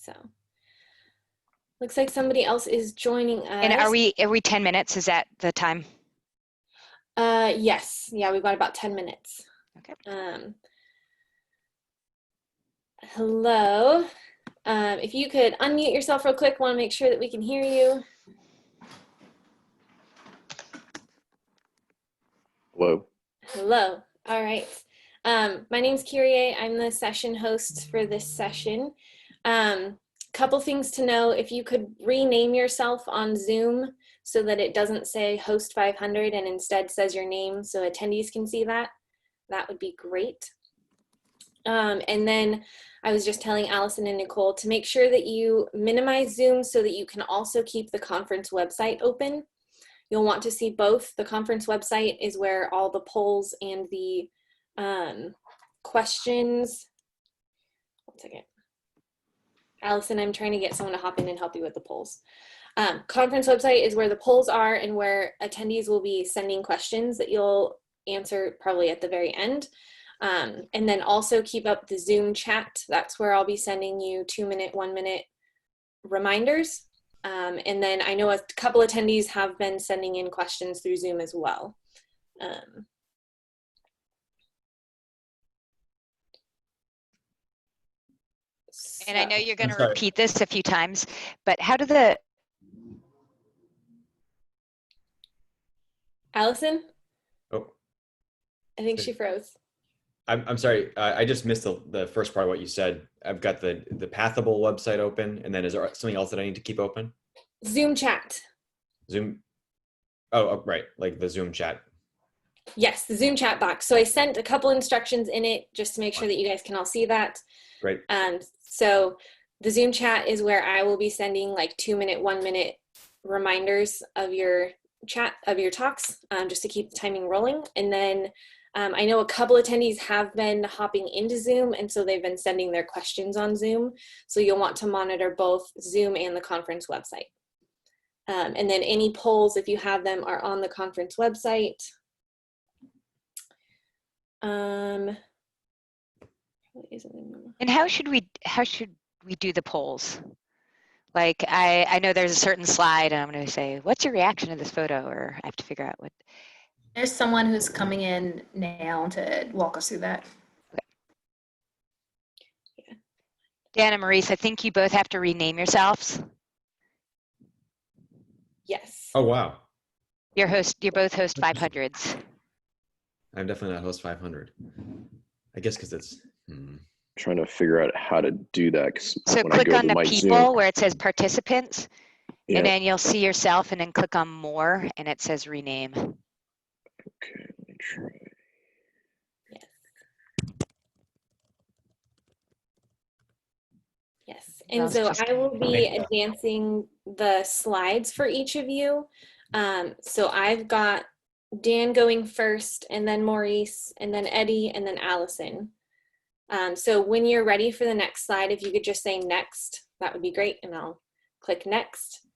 So looks like somebody else is joining us. And are we 10 minutes? Is that the time? Yes. Yeah, we've got about 10 minutes. Okay. Hello. If you could unmute yourself real quick, want to make sure that we can hear you. Hello. Hello. All right. My name's Kyrie. I'm the session host for this session. Couple things to know. If you could rename yourself on Zoom so that it doesn't say host 500 and instead says your name so attendees can see that, that would be great. And then I was just telling Allison and Nicole to make sure that you minimize Zoom so that you can also keep the conference website open. You'll want to see both. The conference website is where all the polls and the questions. One second. Allison, I'm trying to get someone to hop in and help you with the polls. Conference website is where the polls are and where attendees will be sending questions that you'll answer probably at the very end. And then also keep up the Zoom chat. That's where I'll be sending you 2-minute, 1-minute reminders. And then I know a couple attendees have been sending in questions through Zoom as well. And I know you're going to repeat this a few times, but how do the... Allison? Oh. I think she froze. I'm sorry. I just missed the first part of what you said. I've got the Pathable website open, and then is there something else that I need to keep open? Zoom chat. Zoom. Oh, right. Like the Zoom chat. Yes, the Zoom chat box. So I sent a couple instructions in it just to make sure that you guys can all see that. Great. So the Zoom chat is where I will be sending like 2-minute, 1-minute reminders of your chat, of your talks, just to keep the timing rolling. And then I know a couple attendees have been hopping into Zoom, and so they've been sending their questions on Zoom. So you'll want to monitor both Zoom and the conference website. And then any polls, if you have them, are on the conference website. And how should we do the polls? Like I know there's a certain slide and I'm going to say, what's your reaction to this photo? Or I have to figure out what. There's someone who's coming in now to walk us through that. Okay. Yeah. Dan and Maurice, I think you both have to rename yourselves. Yes. Oh, wow. You're both host 500s. I'm definitely not host 500. I guess because it's... Trying to figure out how to do that. So click on the people where it says participants, yeah. And then you'll see yourself and then click on more and it says rename. Okay, let me try. Yes. Yes, and so I will be advancing the slides for each of you. So I've got Dan going first, and then Maurice, and then Eddie, and then Allison. So when you're ready for the next slide, if you could just say next, that would be great, and I'll click next.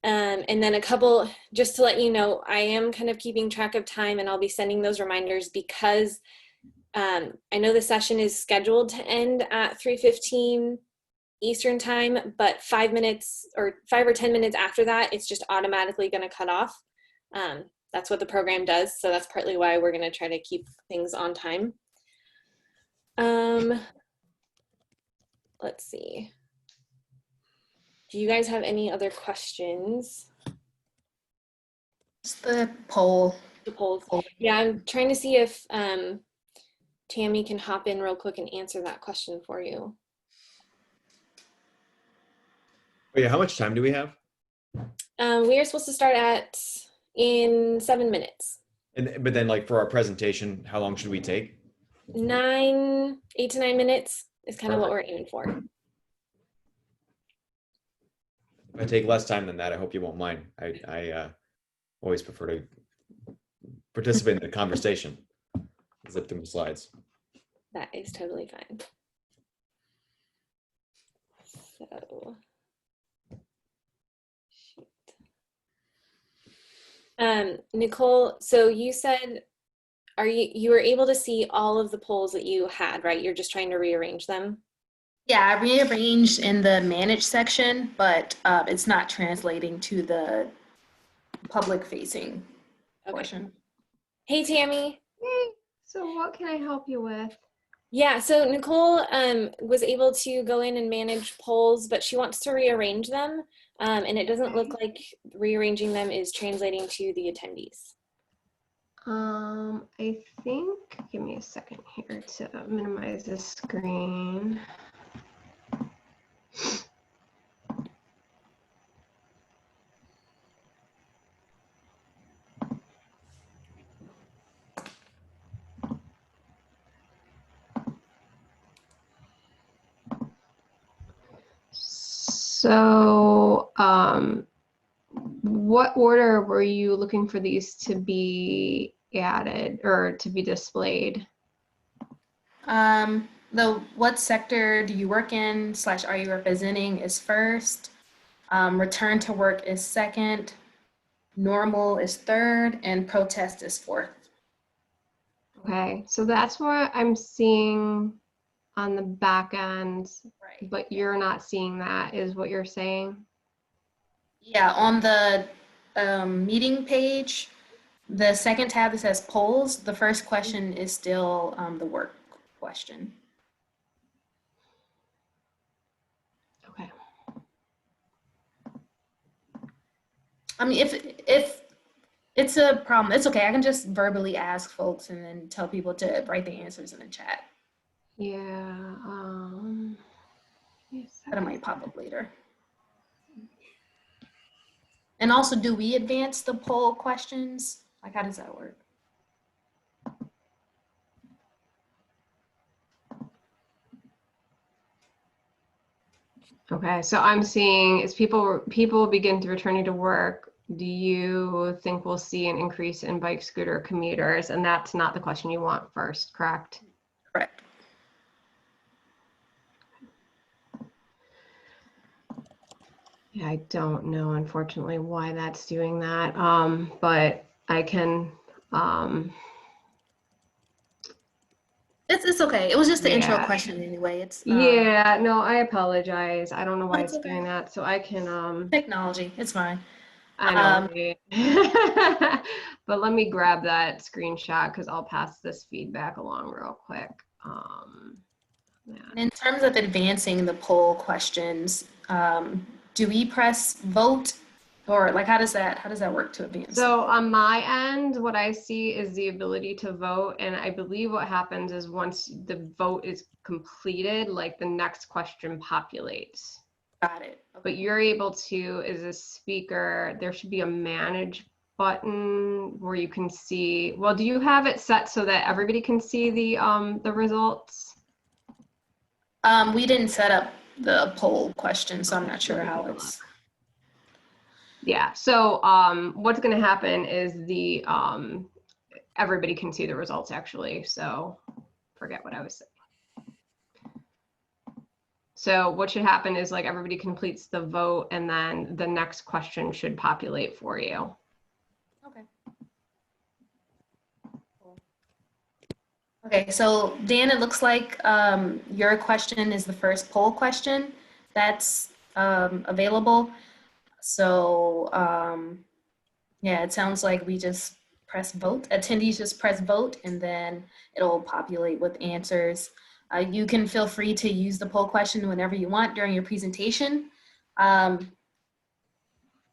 And then a couple, just to let you know, I am kind of keeping track of time, and I'll be sending those reminders because I know the session is scheduled to end at 3:15 Eastern time, but 5 or 10 minutes after that, it's just automatically going to cut off. That's what the program does, so that's partly why we're going to try to keep things on time. Let's see. Do you guys have any other questions? It's the poll. The polls. Yeah, I'm trying to see if Tammy can hop in real quick and answer that question for you. Oh yeah, how much time do we have? We are supposed to start in 7 minutes. But then, like, for our presentation, how long should we take? 8 to 9 minutes is kind of what we're aiming for. If I take less time than that, I hope you won't mind. I always prefer to participate in the conversation. Zip through the slides. That is totally fine. So, Nicole, so you said, you were able to see all of the polls that you had, right? You're just trying to rearrange them? Yeah, I rearranged in the manage section, but it's not translating to the public facing Okay. portion. Hey, Tammy. Hey, so what can I help you with? Yeah, so Nicole was able to go in and manage polls, but she wants to rearrange them, and it doesn't look like rearranging them is translating to the attendees. I think, give me a second here to minimize the screen. So, what order were you looking for these to be added or to be displayed? The what sector do you work in / are you representing is first. Return to work is second. Normal is third, and protest is fourth. Okay, so that's what I'm seeing on the back end, Right. but you're not seeing that, is what you're saying? Yeah, on the meeting page, the second tab that says polls, the first question is still the work question. Okay. I mean, if it's a problem, it's okay. I can just verbally ask folks and then tell people to write the answers in the chat, Yeah. but it might pop up later. And also, do we advance the poll questions? Like, how does that work? Okay, so I'm seeing as people begin to returning to work, do you think we'll see an increase in bike scooter commuters? And that's not the question you want first, correct? Correct. Yeah, I don't know, unfortunately, why that's doing that. But I can, It's okay. It was just the intro Yeah. question anyway. It's yeah, no, I apologize. I don't know why That's it's doing okay. that. So I can, Technology. It's fine. I know, right? But let me grab that screenshot because I'll pass this feedback along real quick. Yeah. In terms of advancing the poll questions, do we press vote, or like how does that work to advance? So on my end, what I see is the ability to vote. And I believe what happens is once the vote is completed, like the next question populates. Got it. Okay. But you're able to, as a speaker, there should be a manage button where you can see, well, do you have it set so that everybody can see the results? We didn't set up the poll question, so I'm Okay, not sure let me how take a it's. Yeah, so what's going to happen is the everybody can see the results actually, so forget what I was saying. So what should happen is like everybody completes the vote and then the next question should populate for you. Okay. Cool. Okay, so Dan, it looks like your question is the first poll question that's available. So yeah, it sounds like we just press vote. Attendees just press vote and then it'll populate with answers. You can feel free to use the poll question whenever you want during your presentation.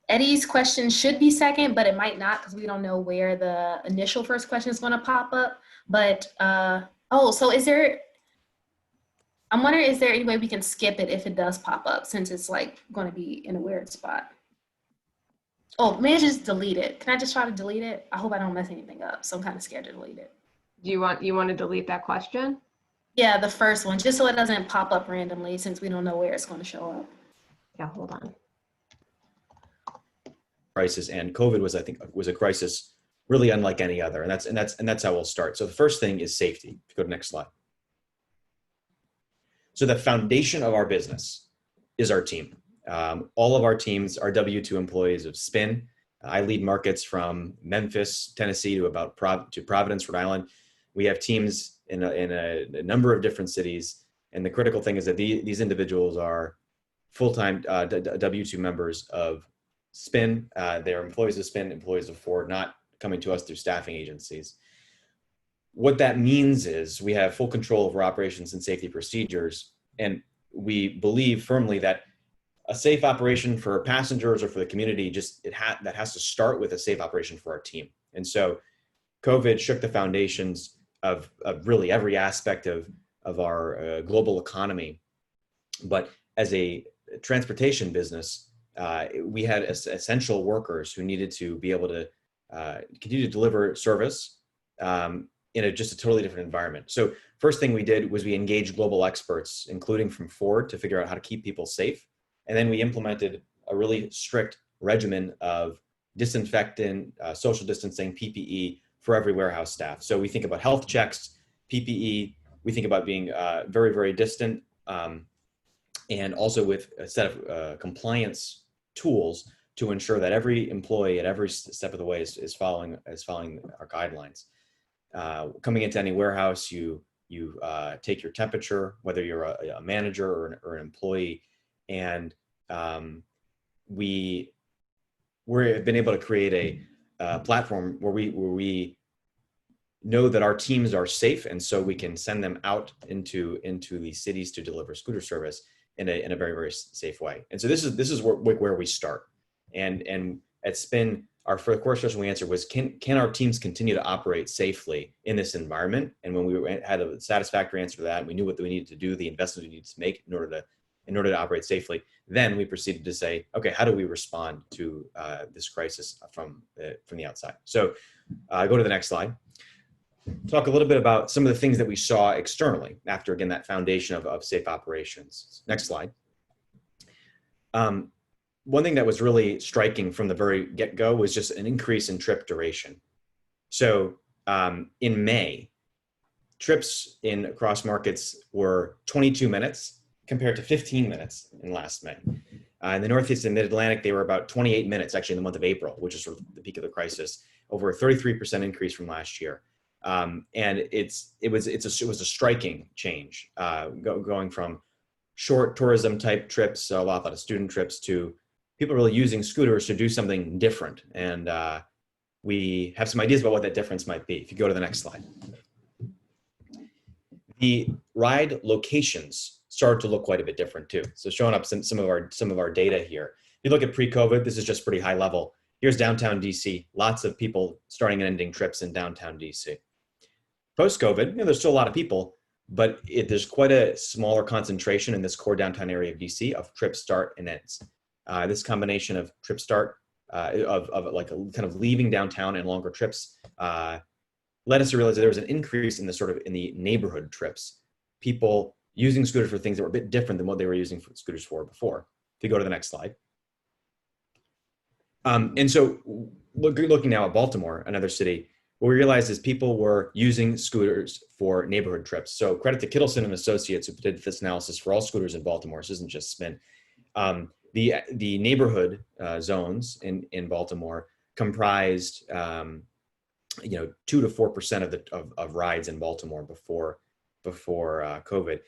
Eddie's question should be second, but it might not because we don't know where the initial first question is going to pop up. But oh, so I'm wondering, is there any way we can skip it if it does pop up since it's like going to be in a weird spot? Oh, maybe I just delete it. Can I just try to delete it? I hope I don't mess anything up. So I'm kind of scared to delete it. Do you want to delete that question? Yeah, the first one, just so it doesn't pop up randomly since we don't know where it's going to show up. Yeah, hold on. Crisis, and COVID was, I think, was a crisis really unlike any other, and that's how we'll start. So the first thing is safety. If you go to the next slide. So the foundation of our business is our team. All of our teams are W-2 employees of Spin. I lead markets from Memphis, Tennessee to Providence, Rhode Island. We have teams in a number of different cities. And the critical thing is that these individuals are full-time W-2 members of Spin. They're employees of Spin, employees of Ford, not coming to us through staffing agencies. What that means is we have full control over operations and safety procedures, and we believe firmly that a safe operation for passengers or for the community, that has to start with a safe operation for our team. And so COVID shook the foundations of really every aspect of our global economy. But as a transportation business, we had essential workers who needed to be able to continue to deliver service in just a totally different environment. So first thing we did was we engaged global experts, including from Ford, to figure out how to keep people safe. And then we implemented a really strict regimen of disinfectant, social distancing, PPE for every warehouse staff. So we think about health checks, PPE, we think about being very, very distant, and also with a set of compliance tools to ensure that every employee at every step of the way is following our guidelines. Coming into any warehouse, you take your temperature, whether you're a manager or an employee, and we've been able to create a platform where we know that our teams are safe, and so we can send them out into these cities to deliver scooter service in a very, very safe way. And so this is where we start. And at Spin, our first question we answered was, can our teams continue to operate safely in this environment? And when we had a satisfactory answer to that, we knew what we needed to do, the investment we needed to make in order to operate safely. Then we proceeded to say, okay, how do we respond to this crisis from the outside? So go to the next slide. Talk a little bit about some of the things that we saw externally after, again, that foundation of safe operations. Next slide. One thing that was really striking from the very get-go was just an increase in trip duration. So in May, trips across markets were 22 minutes compared to 15 minutes in last May. In the Northeast and Mid-Atlantic, they were about 28 minutes actually in the month of April, which is sort of the peak of the crisis, over a 33% increase from last year. And it was a striking change, going from short tourism type trips, a lot of student trips, to people really using scooters to do something different. And we have some ideas about what that difference might be. If you go to the next slide. The ride locations started to look quite a bit different too. So showing up some of our data here. If you look at pre-COVID, this is just pretty high level. Here's downtown DC, lots of people starting and ending trips in downtown DC. Post-COVID, there's still a lot of people, but there's quite a smaller concentration in this core downtown area of DC of trip start and ends. This combination of trip start, of like a kind of leaving downtown and longer trips, led us to realize that there was an increase in the neighborhood trips, people using scooters for things that were a bit different than what they were using scooters for before. If you go to the next slide. And so looking now at Baltimore, another city, what we realized is people were using scooters for neighborhood trips. So credit to Kittleson and Associates who did this analysis for all scooters in Baltimore. This isn't just Spin. The neighborhood zones in Baltimore comprised 2 to 4% of rides in Baltimore before COVID.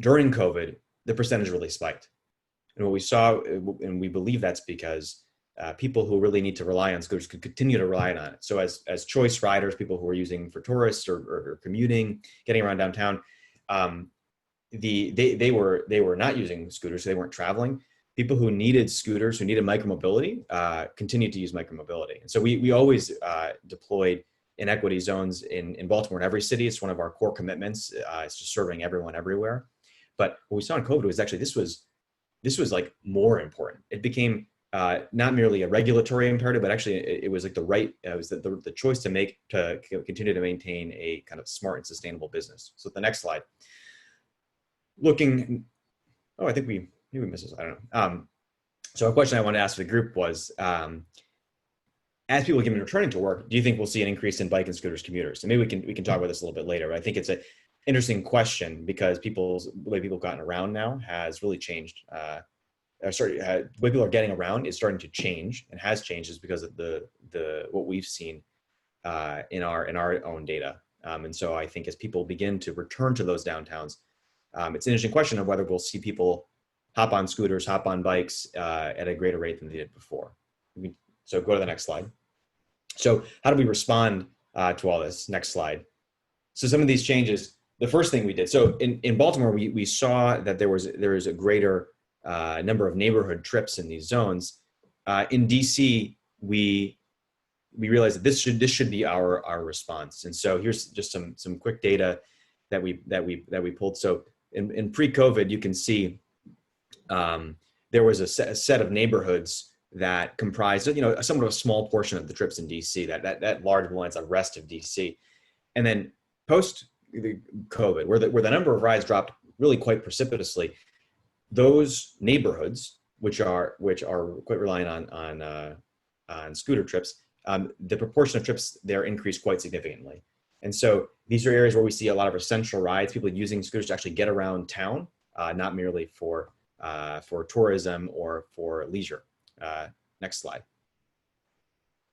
During COVID, the percentage really spiked. And what we saw, and we believe that's because people who really need to rely on scooters could continue to rely on it. So as choice riders, people who are using for tourists or commuting, getting around downtown, they were not using scooters, so they weren't traveling. People who needed scooters, who needed micromobility, continued to use micromobility. And so we always deployed inequity zones in Baltimore in every city. It's one of our core commitments. It's just serving everyone everywhere. But what we saw in COVID was actually this was like more important. It became not merely a regulatory imperative, but actually it was like the choice to make to continue to maintain a kind of smart and sustainable business. So the next slide. I think maybe we missed this. I don't know. So a question I wanted to ask the group was, as people begin returning to work, do you think we'll see an increase in bike and scooters commuters? And maybe we can talk about this a little bit later. But I think it's an interesting question because the way people have gotten around now has really changed. The way people are getting around is starting to change and has changed is because of the what we've seen in our own data. And so I think as people begin to return to those downtowns, It's an interesting question of whether we'll see people hop on scooters, hop on bikes at a greater rate than they did before. So go to the next slide. So how do we respond to all this? Next slide. So some of these changes, the first thing we did, so in Baltimore, we saw that there was a greater number of neighborhood trips in these zones. In DC, we realized that this should be our response. And so here's just some quick data that we pulled. So in pre-COVID, you can see there was a set of neighborhoods that comprised, somewhat of a small portion of the trips in DC. That large one is the rest of DC, and then post COVID, where the number of rides dropped really quite precipitously, those neighborhoods, which are quite reliant on scooter trips, the proportion of trips there increased quite significantly. And so these are areas where we see a lot of essential rides, people using scooters to actually get around town, not merely for tourism or for leisure. Next slide.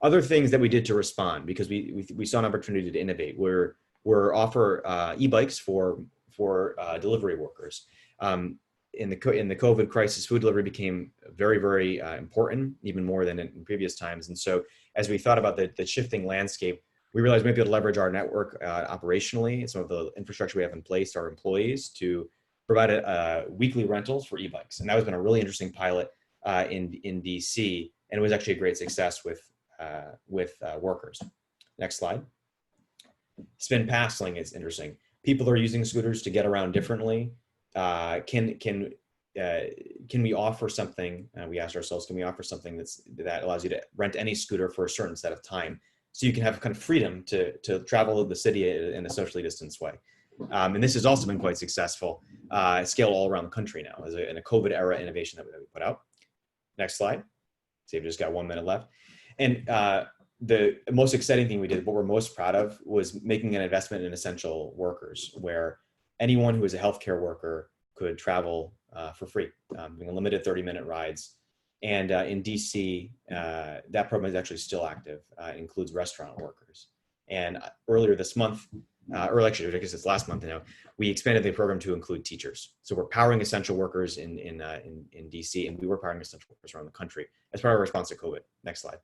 Other things that we did to respond, because we saw an opportunity to innovate, were offer e-bikes for delivery workers. In the COVID crisis, food delivery became very, very important, even more than in previous times. And so as we thought about the shifting landscape, we realized we might be able to leverage our network operationally, some of the infrastructure we have in place, our employees, to provide weekly rentals for e-bikes. And that has been a really interesting pilot in DC, and it was actually a great success with workers. Next slide. Spin passing is interesting. People are using scooters to get around differently. Can we offer something? We asked ourselves, can we offer something that allows you to rent any scooter for a certain set of time, so you can have kind of freedom to travel the city in a socially distanced way? And this has also been quite successful, scaled all around the country now as in a COVID era innovation that we put out. Next slide. See, we've just got 1 minute left. And the most exciting thing we did, what we're most proud of, was making an investment in essential workers, where anyone who is a healthcare worker could travel for free, doing limited 30-minute rides. And in DC, that program is actually still active. It includes restaurant workers. And earlier this month, or actually, I guess it's last month now, we expanded the program to include teachers. So we're powering essential workers in DC, and we were powering essential workers around the country as part of our response to COVID. Next slide.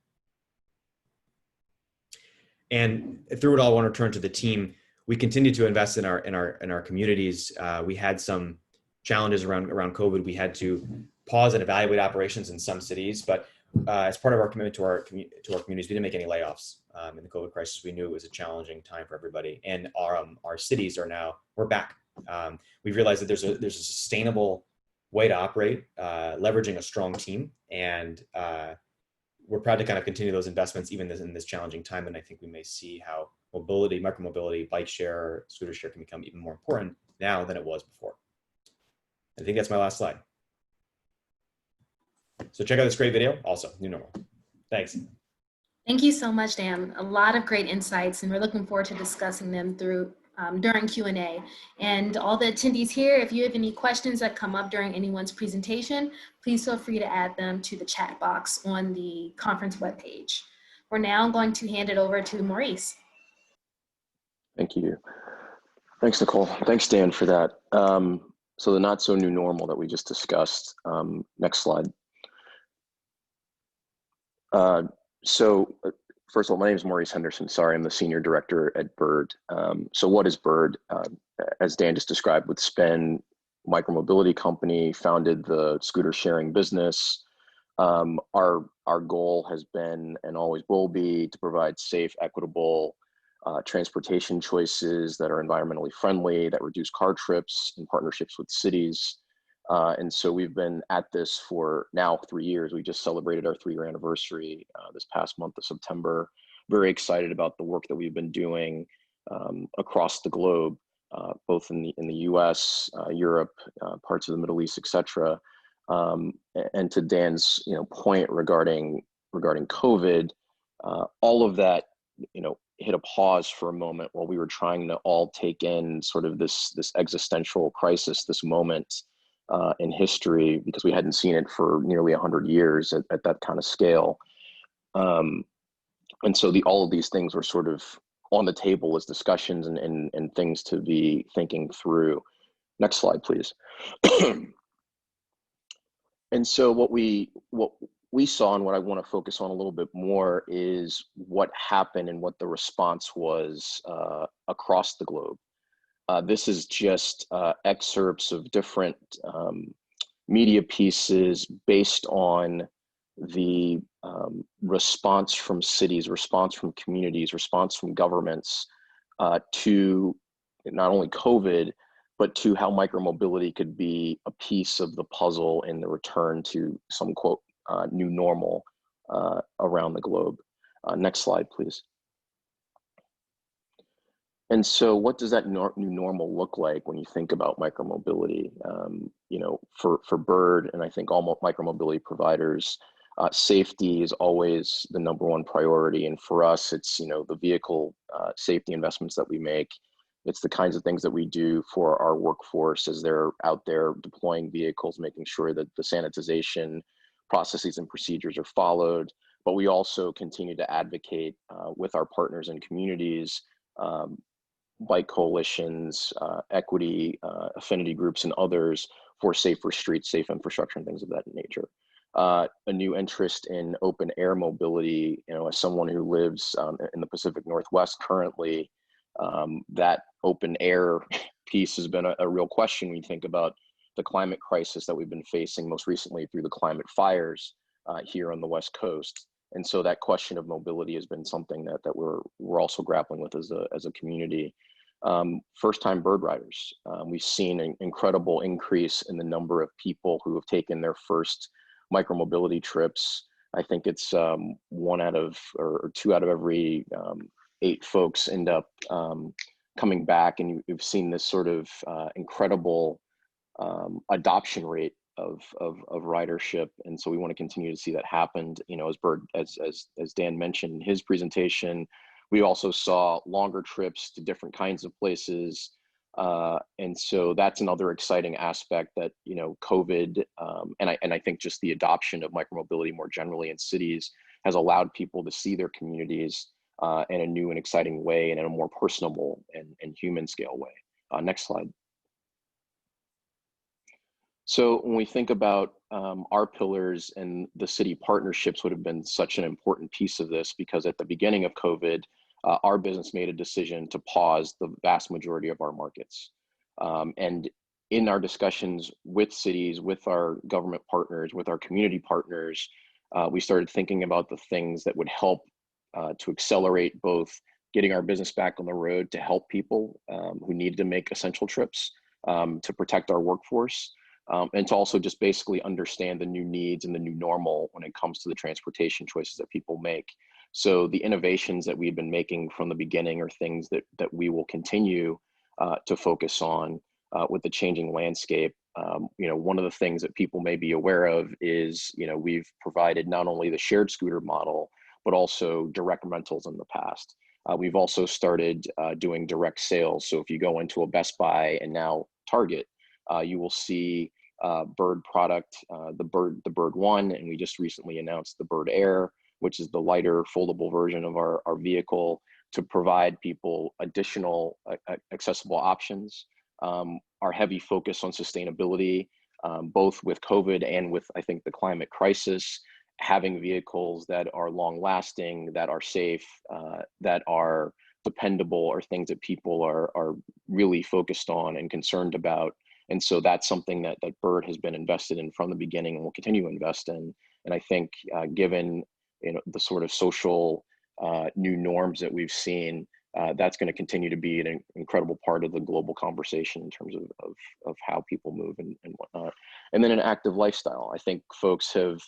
And through it all, I want to turn to the team. We continue to invest in our communities. We had some challenges around COVID. We had to pause and evaluate operations in some cities, but as part of our commitment to our communities, we didn't make any layoffs. In the COVID crisis, we knew it was a challenging time for everybody, and our cities we're back. We've realized that there's a sustainable way to operate, leveraging a strong team, and we're proud to kind of continue those investments even in this challenging time. And I think we may see how mobility, micromobility, bike share, scooter share can become even more important now than it was before. I think that's my last slide. So check out this great video. Also, new normal. Thanks. Thank you so much, Dan. A lot of great insights, and we're looking forward to discussing them during Q&A. And all the attendees here, if you have any questions that come up during anyone's presentation, please feel free to add them to the chat box on the conference webpage. We're now going to hand it over to Maurice. Thank you. Thanks, Nicole. Thanks, Dan, for that. So the not so new normal that we just discussed. Next slide. So first of all, my name is Maurice Henderson. Sorry, I'm the Senior Director at Bird. So what is Bird? As Dan just described, with Spin, micromobility company, founded the scooter sharing business. Our goal has been and always will be to provide safe, equitable transportation choices that are environmentally friendly, that reduce car trips in partnerships with cities. And so we've been at this for now 3 years. We just celebrated our 3-year anniversary this past month of September. Very excited about the work that we've been doing across the globe, both in the US, Europe, parts of the Middle East, etc. And to Dan's point regarding COVID, all of that hit a pause for a moment while we were trying to all take in sort of this existential crisis, this moment in history, because we hadn't seen it for nearly 100 years at that kind of scale. And so all of these things were sort of on the table as discussions and things to be thinking through. Next slide, please. And so what we saw, and what I want to focus on a little bit more, is what happened and what the response was across the globe. This is just excerpts of different media pieces based on the response from cities, response from communities, response from governments to not only COVID, but to how micromobility could be a piece of the puzzle in the return to some, quote, new normal around the globe. Next slide, please. And so what does that new normal look like when you think about micromobility? You know, for Bird, and I think all micromobility providers, safety is always the #1 priority. And for us, it's, you know, the vehicle safety investments that we make. It's the kinds of things that we do for our workforce as they're out there deploying vehicles, making sure that the sanitization processes and procedures are followed. But we also continue to advocate with our partners and communities, bike coalitions, equity, affinity groups, and others for safer streets, safe infrastructure, and things of that nature. A new interest in open air mobility, you know, as someone who lives in the Pacific Northwest currently, that open air piece has been a real question when you think about the climate crisis that we've been facing most recently through the climate fires here on the West Coast. And so that question of mobility has been something that we're also grappling with as a community. First-time bird riders. We've seen an incredible increase in the number of people who have taken their first micromobility trips. I think it's 1 out of, or 2 out of every 8 folks end up coming back, and you've seen this sort of incredible adoption rate of ridership, and so we want to continue to see that happen. You know, as Dan mentioned in his presentation, we also saw longer trips to different kinds of places, and so that's another exciting aspect that, you know, COVID and I think just the adoption of micromobility more generally in cities has allowed people to see their communities in a new and exciting way, and in a more personable and human scale way. Next slide. So when we think about our pillars, and the city partnerships would have been such an important piece of this, because at the beginning of COVID, our business made a decision to pause the vast majority of our markets. And in our discussions with cities, with our government partners, with our community partners, we started thinking about the things that would help to accelerate both getting our business back on the road to help people who needed to make essential trips, to protect our workforce, and to also just basically understand the new needs and the new normal when it comes to the transportation choices that people make. So the innovations that we've been making from the beginning are things that we will continue to focus on with the changing landscape. You know, one of the things that people may be aware of is, you know, we've provided not only the shared scooter model, but also direct rentals in the past. We've also started doing direct sales. So if you go into a Best Buy and now Target, you will see Bird product, the Bird One, and we just recently announced the Bird Air, which is the lighter foldable version of our vehicle, to provide people additional accessible options. Our heavy focus on sustainability, both with COVID and with, I think, the climate crisis, having vehicles that are long lasting, that are safe, that are dependable, are things that people are really focused on and concerned about. And so that's something that Bird has been invested in from the beginning and will continue to invest in. And I think given, you know, the sort of social new norms that we've seen, that's going to continue to be an incredible part of the global conversation in terms of how people move and whatnot. And then an active lifestyle. I think folks have,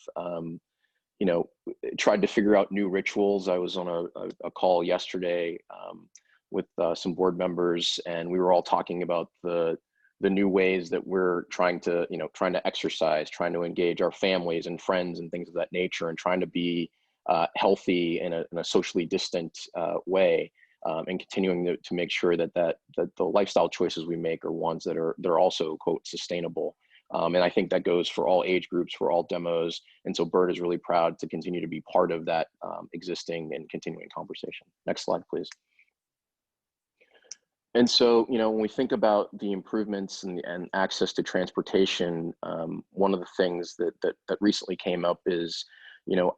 you know, tried to figure out new rituals. I was on a call yesterday with some board members, and we were all talking about the new ways that we're trying to exercise, trying to engage our families and friends and things of that nature, and trying to be healthy in a socially distant way, and continuing to make sure that the lifestyle choices we make are ones that are also, quote, sustainable. And I think that goes for all age groups, for all demos. And so Bird is really proud to continue to be part of that existing and continuing conversation. Next slide, please. And so, when we think about the improvements and access to transportation, one of the things that recently came up is,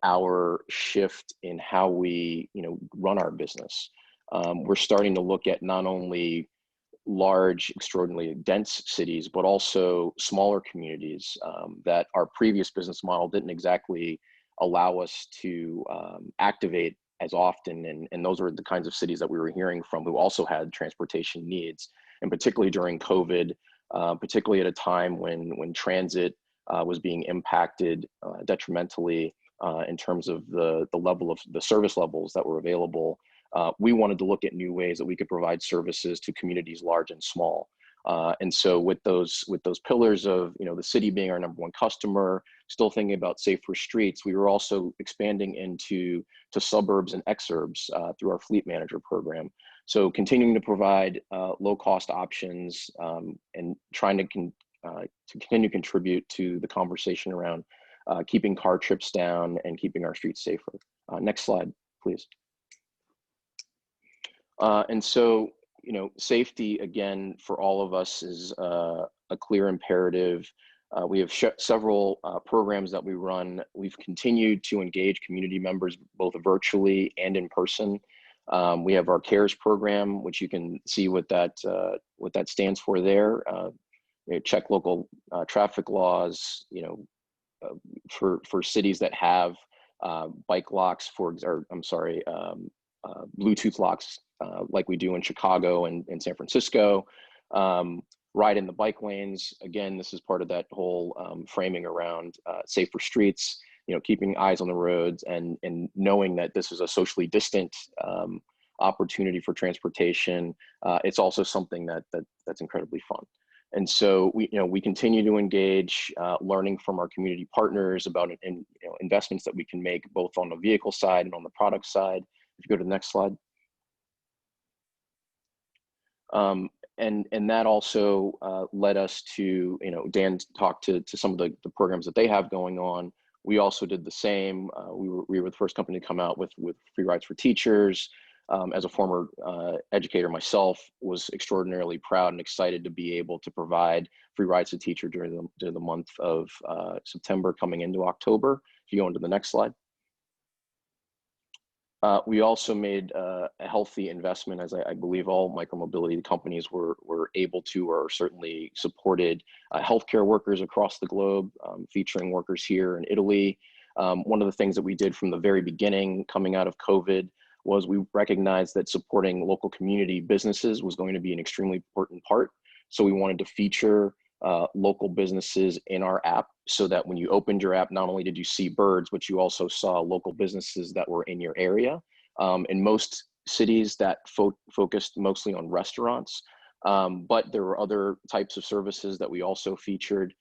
our shift in how we, run our business. We're starting to look at not only large, extraordinarily dense cities, but also smaller communities that our previous business model didn't exactly allow us to activate as often. And those were the kinds of cities that we were hearing from who also had transportation needs. And particularly during COVID, particularly at a time when transit was being impacted detrimentally in terms of the level of the service levels that were available. We wanted to look at new ways that we could provide services to communities large and small. And so with those pillars of the city being our number one customer, still thinking about safer streets, we were also expanding into suburbs and exurbs through our fleet manager program. So continuing to provide low cost options and trying to continue to contribute to the conversation around keeping car trips down and keeping our streets safer. Next slide, please. And so, safety, again, for all of us is a clear imperative. We have several programs that we run. We've continued to engage community members, both virtually and in person. We have our CARES program, which you can see what that stands for there. Check local traffic laws, for cities that have bike locks, Bluetooth locks, like we do in Chicago and San Francisco. Ride in the bike lanes. Again, this is part of that whole framing around safer streets, keeping eyes on the roads and knowing that this is a socially distant opportunity for transportation. It's also something that's incredibly fun. And so we continue to engage, learning from our community partners about investments that we can make both on the vehicle side and on the product side. If you go to the next slide. And that also led us to, Dan talked to some of the programs that they have going on. We also did the same. We were the first company to come out with free rides for teachers. As a former educator myself, was extraordinarily proud and excited to be able to provide free rides to teachers during the month of September coming into October. If you go into the next slide. We also made a healthy investment, as I believe all micromobility companies were able to, or certainly supported healthcare workers across the globe, featuring workers here in Italy. One of the things that we did from the very beginning coming out of COVID was we recognized that supporting local community businesses was going to be an extremely important part. So we wanted to feature local businesses in our app so that when you opened your app, not only did you see birds, but you also saw local businesses that were in your area. In most cities that focused mostly on restaurants, but there were other types of services that we also featured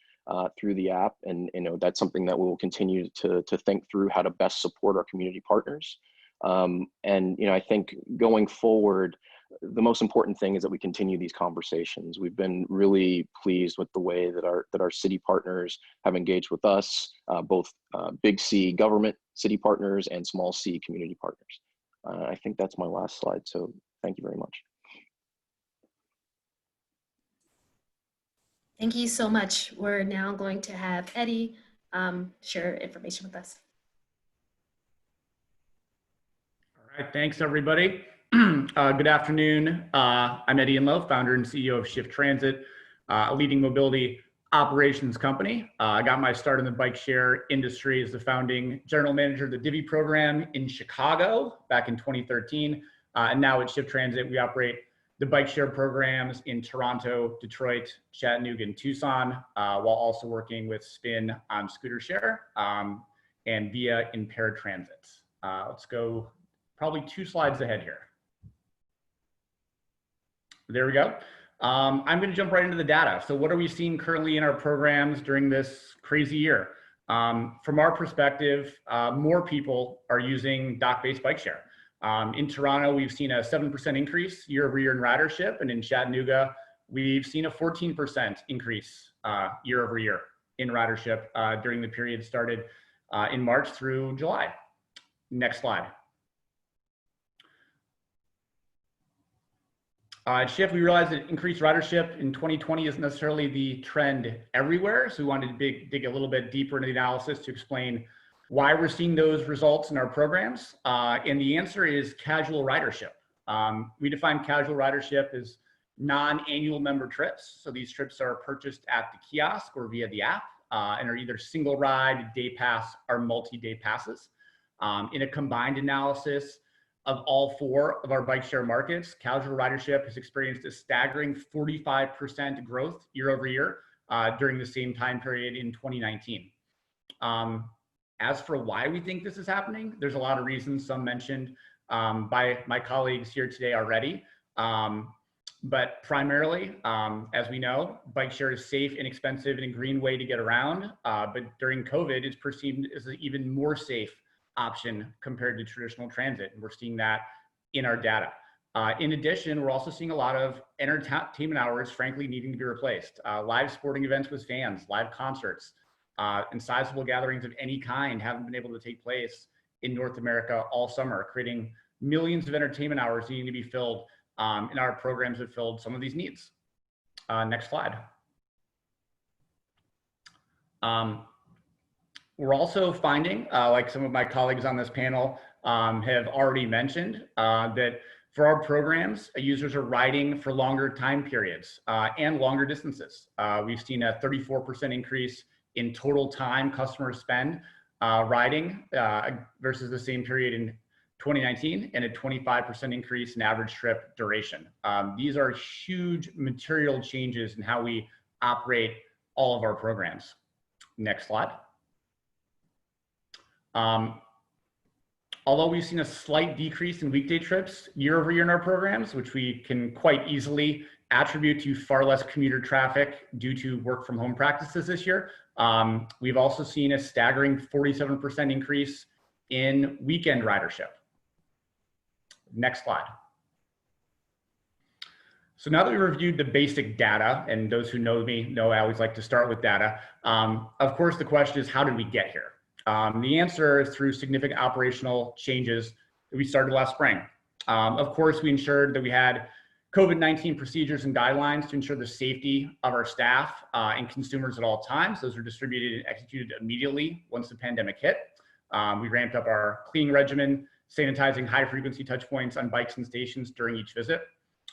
through the app. And that's something that we will continue to think through how to best support our community partners. And I think going forward, the most important thing is that we continue these conversations. We've been really pleased with the way that our city partners have engaged with us, both big C government city partners and small C community partners. I think that's my last slide. So thank you very much. Thank you so much. We're now going to have Eddie share information with us. All right, thanks everybody. Good afternoon. I'm Eddie Inlow, founder and CEO of Shift Transit, a leading mobility operations company. I got my start in the bike share industry as the founding general manager of the Divvy program in Chicago back in 2013. And now at Shift Transit, we operate the bike share programs in Toronto, Detroit, Chattanooga, and Tucson, while also working with Spin on scooter share and via in paratransit. Let's go probably 2 slides ahead here. There we go. I'm going to jump right into the data. So what are we seeing currently in our programs during this crazy year? From our perspective, more people are using dock-based bike share. In Toronto, we've seen a 7% increase year over year in ridership, and in Chattanooga, we've seen a 14% increase year over year in ridership during the period started in March through July. Next slide. At Shift, we realized that increased ridership in 2020 isn't necessarily the trend everywhere. So we wanted to dig a little bit deeper into the analysis to explain why we're seeing those results in our programs. And the answer is casual ridership. We define casual ridership as non-annual member trips. So these trips are purchased at the kiosk or via the app and are either single ride, day pass, or multi-day passes. In a combined analysis of all 4 of our bike share markets, casual ridership has experienced a staggering 45% growth year over year during the same time period in 2019. As for why we think this is happening, there's a lot of reasons, some mentioned by my colleagues here today already. But primarily, as we know, bike share is safe, inexpensive, and a green way to get around. But during COVID, it's perceived as an even more safe option compared to traditional transit. And we're seeing that in our data. In addition, we're also seeing a lot of entertainment hours, frankly, needing to be replaced. Live sporting events with fans, live concerts, and sizable gatherings of any kind haven't been able to take place in North America all summer, creating millions of entertainment hours needing to be filled, and our programs have filled some of these needs. Next slide. We're also finding, like some of my colleagues on this panel have already mentioned, that for our programs, users are riding for longer time periods and longer distances. We've seen a 34% increase in total time customers spend riding versus the same period in 2019, and a 25% increase in average trip duration. These are huge material changes in how we operate all of our programs. Next slide. Although we've seen a slight decrease in weekday trips year over year in our programs, which we can quite easily attribute to far less commuter traffic due to work from home practices this year, we've also seen a staggering 47% increase in weekend ridership. Next slide. So now that we reviewed the basic data, and those who know me know I always like to start with data, of course the question is, how did we get here? The answer is through significant operational changes that we started last spring. Of course, we ensured that we had COVID-19 procedures and guidelines to ensure the safety of our staff and consumers at all times. Those were distributed and executed immediately once the pandemic hit. We ramped up our cleaning regimen, sanitizing high frequency touch points on bikes and stations during each visit.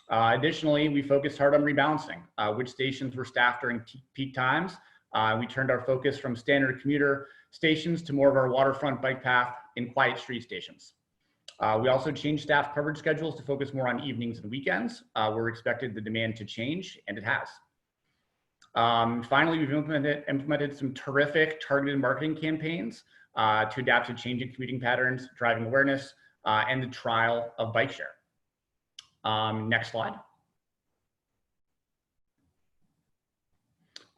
Additionally, we focused hard on rebalancing, which stations were staffed during peak times. We turned our focus from standard commuter stations to more of our waterfront bike path and quiet street stations. We also changed staff coverage schedules to focus more on evenings and weekends. We're expected the demand to change, and it has. Finally, we've implemented some terrific targeted marketing campaigns to adapt to changing commuting patterns, driving awareness, and the trial of bike share. Next slide.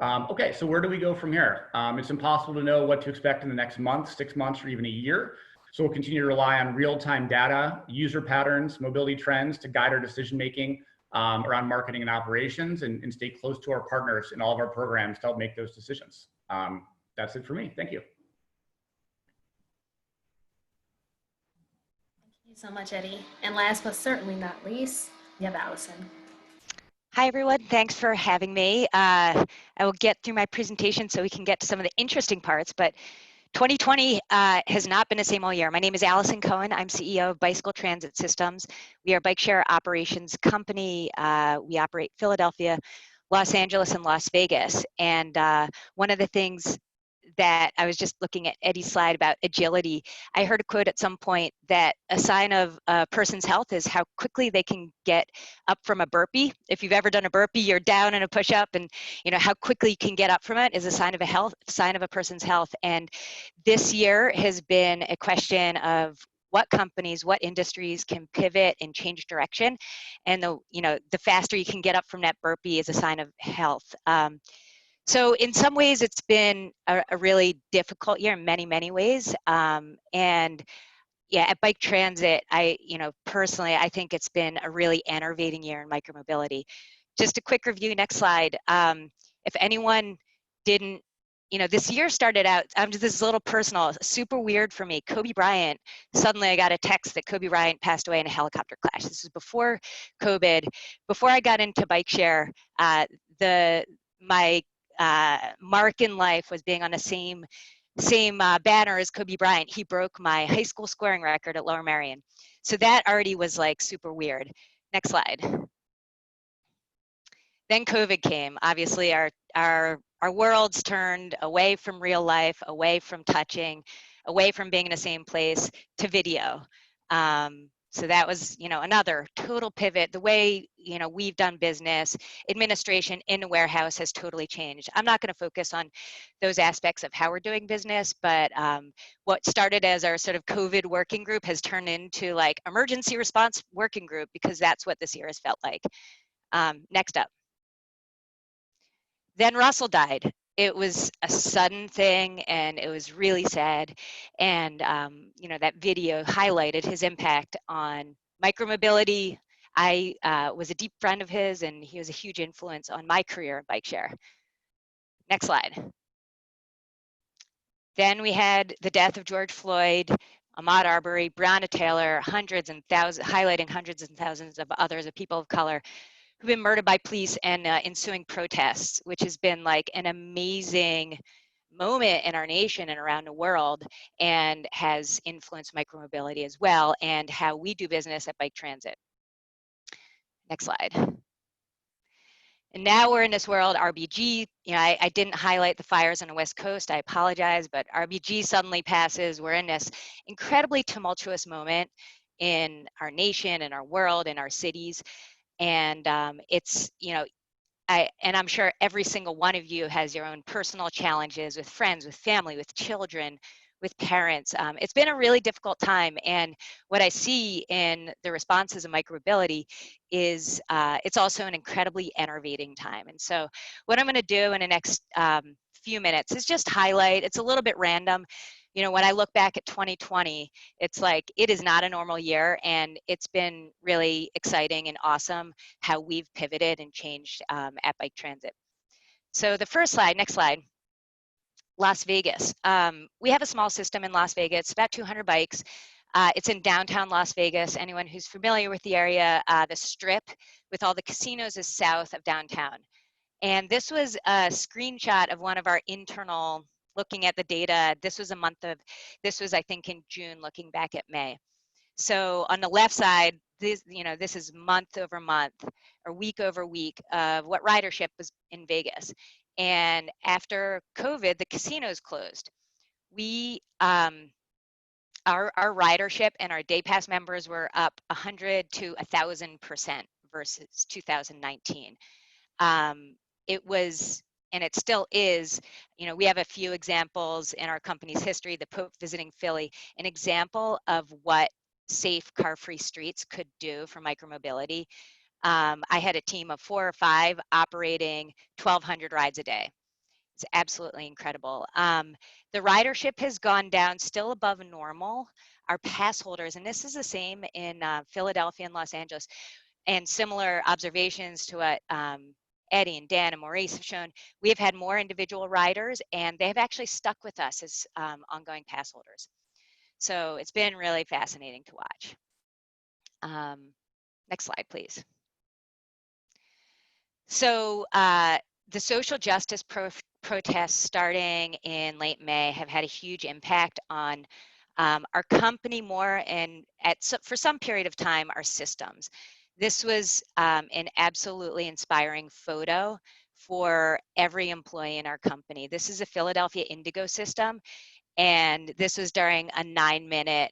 Okay, so where do we go from here? It's impossible to know what to expect in the next month, 6 months, or even a year. So we'll continue to rely on real-time data, user patterns, mobility trends to guide our decision-making around marketing and operations, and stay close to our partners in all of our programs to help make those decisions. That's it for me. Thank you. Thank you so much, Eddie. And last but certainly not least, we have Allison. Hi, everyone. Thanks for having me. I will get through my presentation so we can get to some of the interesting parts, but 2020 has not been the same all year. My name is Allison Cohen. I'm CEO of Bicycle Transit Systems. We are a bike share operations company. We operate Philadelphia, Los Angeles, and Las Vegas. And one of the things that I was just looking at Eddie's slide about agility. I heard a quote at some point that a sign of a person's health is how quickly they can get up from a burpee. If you've ever done a burpee, you're down in a push-up, and you know how quickly you can get up from it is a sign of a person's health. And this year has been a question of what companies, what industries can pivot and change direction, and the faster you can get up from that burpee is a sign of health. So in some ways, it's been a really difficult year in many, many ways. And yeah, at Bike Transit, personally, I think it's been a really enervating year in micromobility. Just a quick review, next slide. If anyone didn't this year started out, this is a little personal, super weird for me. Kobe Bryant, suddenly I got a text that Kobe Bryant passed away in a helicopter crash. This was before COVID. Before I got into bike share, my mark in life was being on the same banner as Kobe Bryant. He broke my high school scoring record at Lower Merion. So that already was like super weird. Next slide. Then COVID came. Obviously, our worlds turned away from real life, away from touching, away from being in the same place to video. So that was, another total pivot. The way, we've done business, administration in a warehouse has totally changed. I'm not going to focus on those aspects of how we're doing business, but what started as our sort of COVID working group has turned into like emergency response working group, because that's what this year has felt like. Next up. Then Russell died. It was a sudden thing, and it was really sad. And that video highlighted his impact on micromobility. I was a deep friend of his, and he was a huge influence on my career in bike share. Next slide. Then we had the death of George Floyd, Ahmaud Arbery, Breonna Taylor, highlighting hundreds and thousands of others, of people of color, who've been murdered by police and ensuing protests, which has been like an amazing moment in our nation and around the world, and has influenced micromobility as well and how we do business at Bike Transit. Next slide. And now we're in this world, RBG. I didn't highlight the fires on the West Coast. I apologize, but RBG suddenly passes. We're in this incredibly tumultuous moment in our nation, in our world, in our cities. And it's, and I'm sure every single one of you has your own personal challenges with friends, with family, with children, with parents. It's been a really difficult time. And what I see in the responses of micromobility is it's also an incredibly enervating time. And so what I'm going to do in the next few minutes is just highlight, it's a little bit random. When I look back at 2020, it's like, it is not a normal year, and it's been really exciting and awesome how we've pivoted and changed at Bike Transit. So the first slide, next slide, Las Vegas. We have a small system in Las Vegas, about 200 bikes. It's in downtown Las Vegas. Anyone who's familiar with the area, the Strip with all the casinos is south of downtown. And this was a screenshot of one of our internal, looking at the data. This was I think in June, looking back at May. So on the left side, this is month over month or week over week of what ridership was in Vegas. And after COVID, the casinos closed. Our ridership and our day pass members were up 100 to 1,000% versus 2019. It was, and it still is, we have a few examples in our company's history, the Pope visiting Philly, an example of what safe car-free streets could do for micromobility. I had a team of 4 or 5 operating 1,200 rides a day. It's absolutely incredible. The ridership has gone down, still above normal. Our pass holders, and this is the same in Philadelphia and Los Angeles, and similar observations to what Eddie and Dan and Maurice have shown, we have had more individual riders, and they have actually stuck with us as ongoing pass holders. So it's been really fascinating to watch. Next slide, please. So the social justice protests starting in late May have had a huge impact on our company more, and for some period of time, our systems. This was an absolutely inspiring photo for every employee in our company. This is a Philadelphia Indigo system, and this was during a 9-minute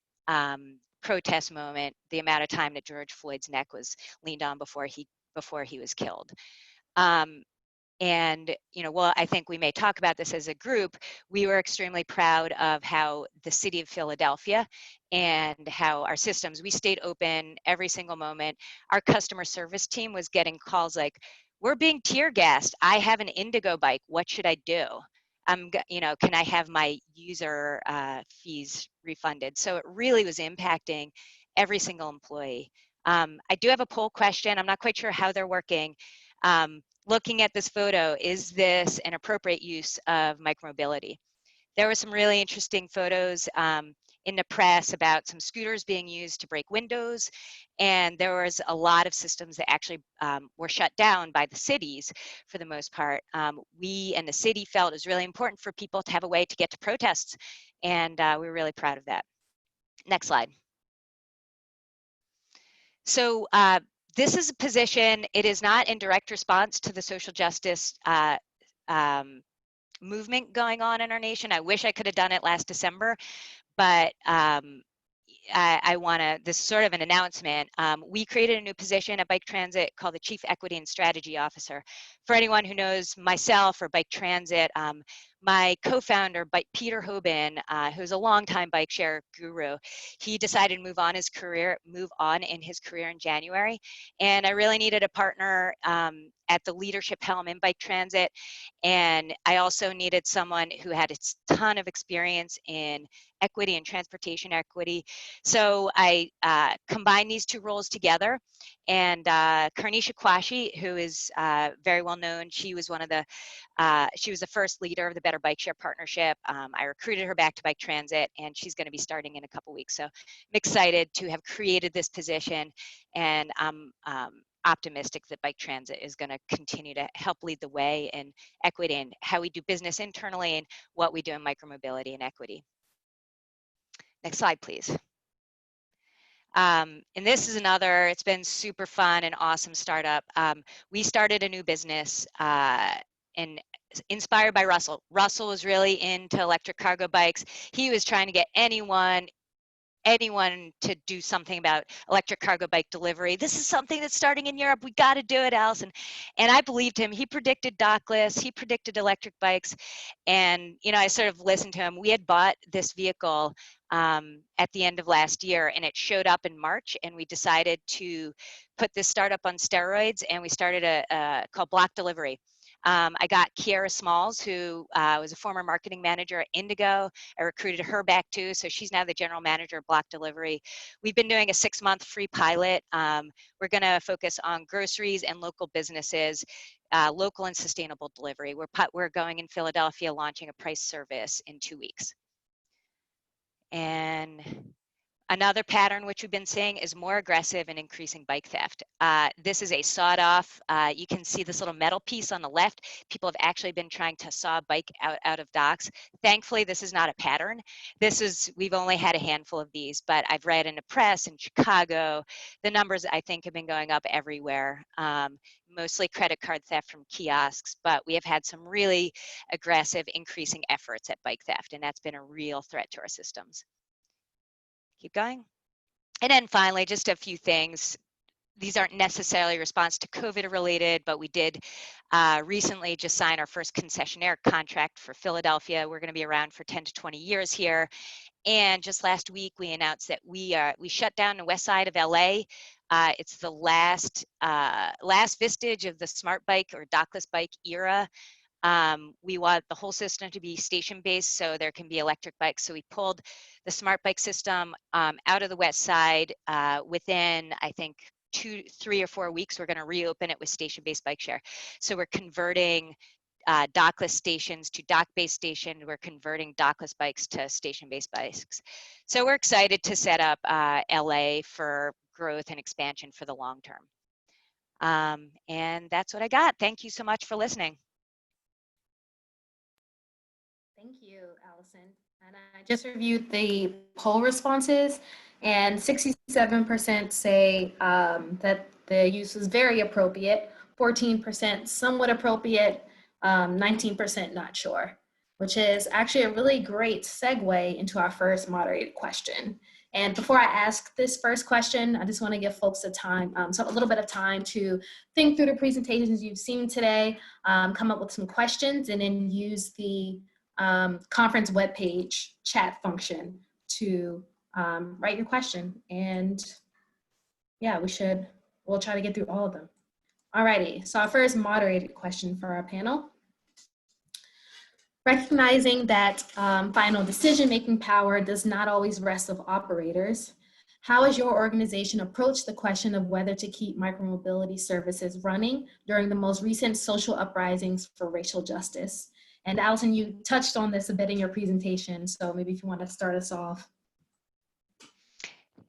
protest moment, the amount of time that George Floyd's neck was leaned on before he was killed. And, well, I think we may talk about this as a group. We were extremely proud of how the city of Philadelphia and how our systems, we stayed open every single moment. Our customer service team was getting calls like, we're being tear gassed. I have an Indigo bike. What should I do? Can I have my user fees refunded? So it really was impacting every single employee. I do have a poll question. I'm not quite sure how they're working. looking at this photo, is this an appropriate use of micromobility? There were some really interesting photos in the press about some scooters being used to break windows, and there was a lot of systems that actually were shut down by the cities for the most part. We and the city felt it was really important for people to have a way to get to protests, and we were really proud of that. Next slide. So this is a position, it is not in direct response to the social justice movement going on in our nation. I wish I could have done it last December, but I want to, this is sort of an announcement. We created a new position at Bike Transit called the Chief Equity and Strategy Officer. For anyone who knows myself or Bike Transit, my co-founder, Peter Hoban, who's a longtime bike share guru, he decided to move on in his career in January. And I really needed a partner at the leadership helm in Bike Transit. And I also needed someone who had a ton of experience in equity and transportation equity. So I combined these two roles together, and Karnisha Kwashi, who is very well known, she was one of the, she was the first leader of the Better Bike Share Partnership. I recruited her back to Bike Transit, and she's going to be starting in a couple weeks. So I'm excited to have created this position, and I'm optimistic that Bike Transit is going to continue to help lead the way in equity and how we do business internally and what we do in micromobility and equity. Next slide, please. And this is another, it's been super fun and awesome startup. We started a new business and inspired by Russell. Russell was really into electric cargo bikes. He was trying to get anyone to do something about electric cargo bike delivery. This is something that's starting in Europe. We got to do it, Allison. And I believed him. He predicted dockless. He predicted electric bikes. And, you know, I sort of listened to him. We had bought this vehicle at the end of last year, and it showed up in March, and we decided to put this startup on steroids, and we started a called Block Delivery. I got Kiara Smalls, who was a former marketing manager at Indigo. I recruited her back too, so she's now the general manager of Block Delivery. We've been doing a 6-month free pilot. We're going to focus on groceries and local businesses, local and sustainable delivery. We're going in Philadelphia, launching a price service in 2 weeks. And another pattern which we've been seeing is more aggressive and increasing bike theft. This is a sawed off, you can see this little metal piece on the left. People have actually been trying to saw a bike out of docks. Thankfully, this is not a pattern. We've only had a handful of these, but I've read in the press in Chicago, the numbers I think have been going up everywhere. Mostly credit card theft from kiosks, but we have had some really aggressive increasing efforts at bike theft, and that's been a real threat to our systems. Keep going. And then finally, just a few things. These aren't necessarily response to COVID related, but we did recently just sign our first concessionaire contract for Philadelphia. We're going to be around for 10 to 20 years here. And just last week, we announced that we shut down the west side of LA. It's the last vestige of the smart bike or dockless bike era. We want the whole system to be station-based, so there can be electric bikes. So we pulled the smart bike system out of the west side. Within, I think, 3 or 4 weeks, we're going to reopen it with station-based bike share. So we're converting dockless stations to dock-based station. We're converting dockless bikes to station-based bikes. So we're excited to set up LA for growth and expansion for the long term. And that's what I got. Thank you so much for listening. Thank you, Allison. And I just reviewed the poll responses, and 67% say that the use was very appropriate, 14% somewhat appropriate, 19% not sure, which is actually a really great segue into our first moderated question. And before I ask this first question, I just want to give folks a little bit of time to think through the presentations you've seen today, come up with some questions, and then use the conference webpage chat function to write your question. And yeah, we'll try to get through all of them. Alrighty, so our first moderated question for our panel. Recognizing that final decision-making power does not always rest with operators, How has your organization approached the question of whether to keep micromobility services running during the most recent social uprisings for racial justice? And Allison, you touched on this a bit in your presentation, so maybe if you want to start us off.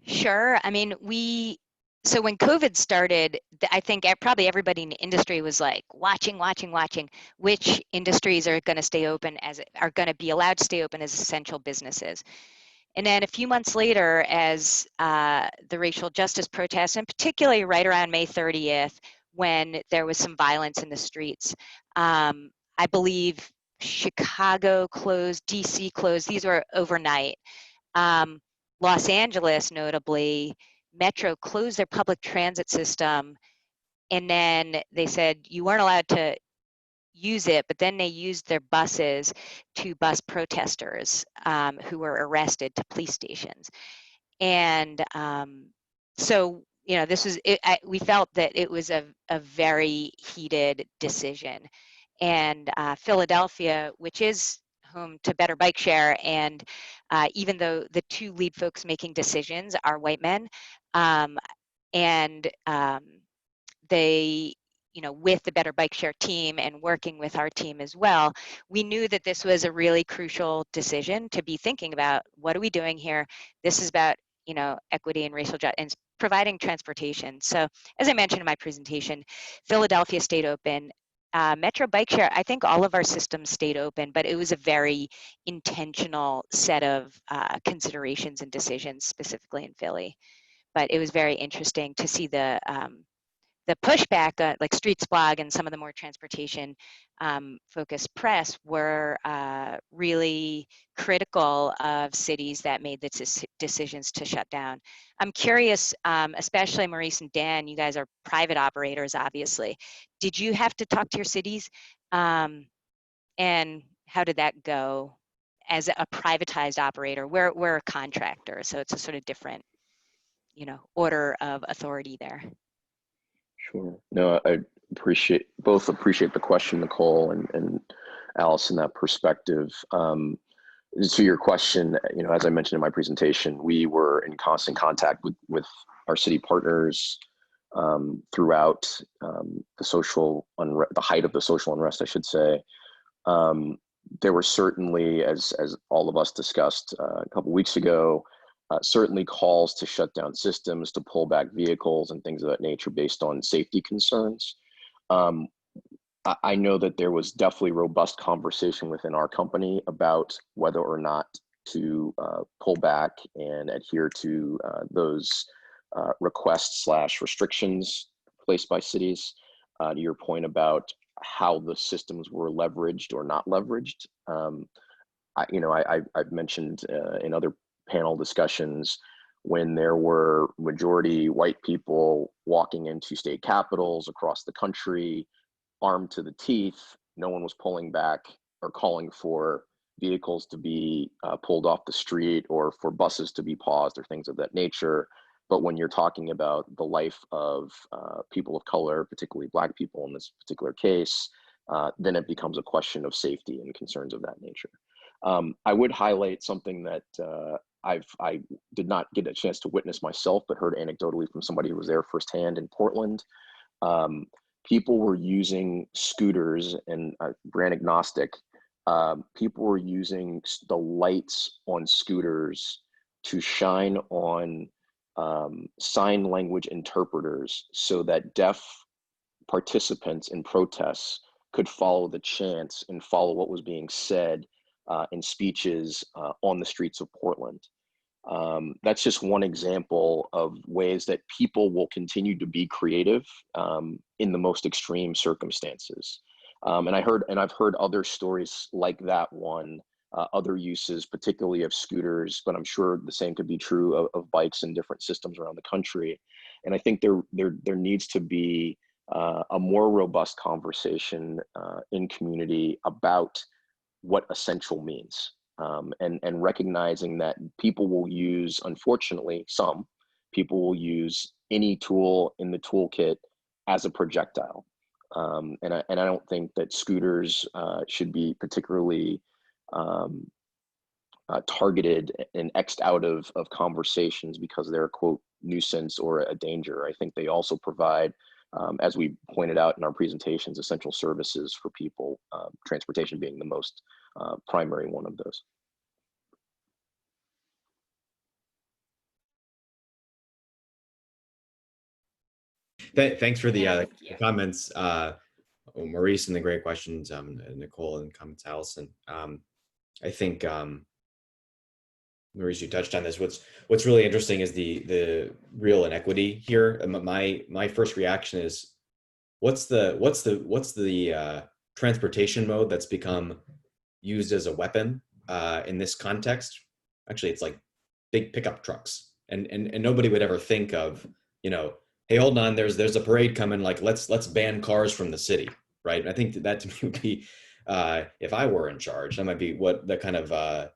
Sure. I mean, so when COVID started, I think probably everybody in the industry was like watching which industries are going to stay open are going to be allowed to stay open as essential businesses. And then a few months later, as the racial justice protests, and particularly right around May 30th, when there was some violence in the streets, I believe Chicago closed, DC closed, these were overnight. Los Angeles, notably, Metro closed their public transit system, and then they said you weren't allowed to use it, but then they used their buses to bus protesters who were arrested to police stations. And so, you know, this was, we felt that it was a very heated decision. And Philadelphia, which is home to Better Bike Share, and even though the two lead folks making decisions are white men, and they, you know, with the Better Bike Share team and working with our team as well, we knew that this was a really crucial decision to be thinking about. What are we doing here? This is about, you know, equity and racial justice and providing transportation. So as I mentioned in my presentation, Philadelphia stayed open. Metro Bike Share, I think all of our systems stayed open, but it was a very intentional set of considerations and decisions specifically in Philly. But it was very interesting to see the pushback, like Streets Blog and some of the more transportation focused press were really critical of cities that made the decisions to shut down. I'm curious, especially Maurice and Dan, you guys are private operators, obviously. Did you have to talk to your cities? And how did that go as a privatized operator? We're a contractor, so it's a sort of different, you know, order of authority there. Sure. No, I appreciate the question, Nicole and Alice, in that perspective. To your question, you know, as I mentioned in my presentation, we were in constant contact with our city partners throughout the height of the social unrest, I should say. There were certainly, as all of us discussed a couple weeks ago, certainly calls to shut down systems, to pull back vehicles and things of that nature based on safety concerns. I know that there was definitely robust conversation within our company about whether or not to pull back and adhere to those requests / restrictions placed by cities. To your point about how the systems were leveraged or not leveraged, I've mentioned in other panel discussions when there were majority white people walking into state capitals across the country, armed to the teeth. No one was pulling back or calling for vehicles to be pulled off the street or for buses to be paused or things of that nature. But when you're talking about the life of people of color, particularly Black people in this particular case, then it becomes a question of safety and concerns of that nature. I would highlight something that I did not get a chance to witness myself, but heard anecdotally from somebody who was there firsthand in Portland. People were using scooters, and brand agnostic. People were using the lights on scooters to shine on sign language interpreters so that deaf participants in protests could follow the chants and follow what was being said in speeches on the streets of Portland. That's just one example of ways that people will continue to be creative in the most extreme circumstances. And I've heard other stories like that one, other uses, particularly of scooters, but I'm sure the same could be true of bikes in different systems around the country. And I think there needs to be a more robust conversation in community about what essential means, and recognizing that people will use, unfortunately, some people will use any tool in the toolkit as a projectile. And I don't think that scooters should be particularly targeted and X'd out of conversations because they're a quote nuisance or a danger. I think they also provide, as we pointed out in our presentations, essential services for people, transportation being the most primary one of those. Thanks for the Yeah. comments, Maurice, and the great questions, Nicole, and comments, Allison. I think Maurice, you touched on this. What's really interesting is the real inequity here. My first reaction is, what's the transportation mode that's become used as a weapon in this context? Actually, it's like big pickup trucks, and nobody would ever think of, hey, hold on, there's a parade coming, like let's ban cars from the city, right? And I think that to me would be, if I were in charge, that might be what the kind of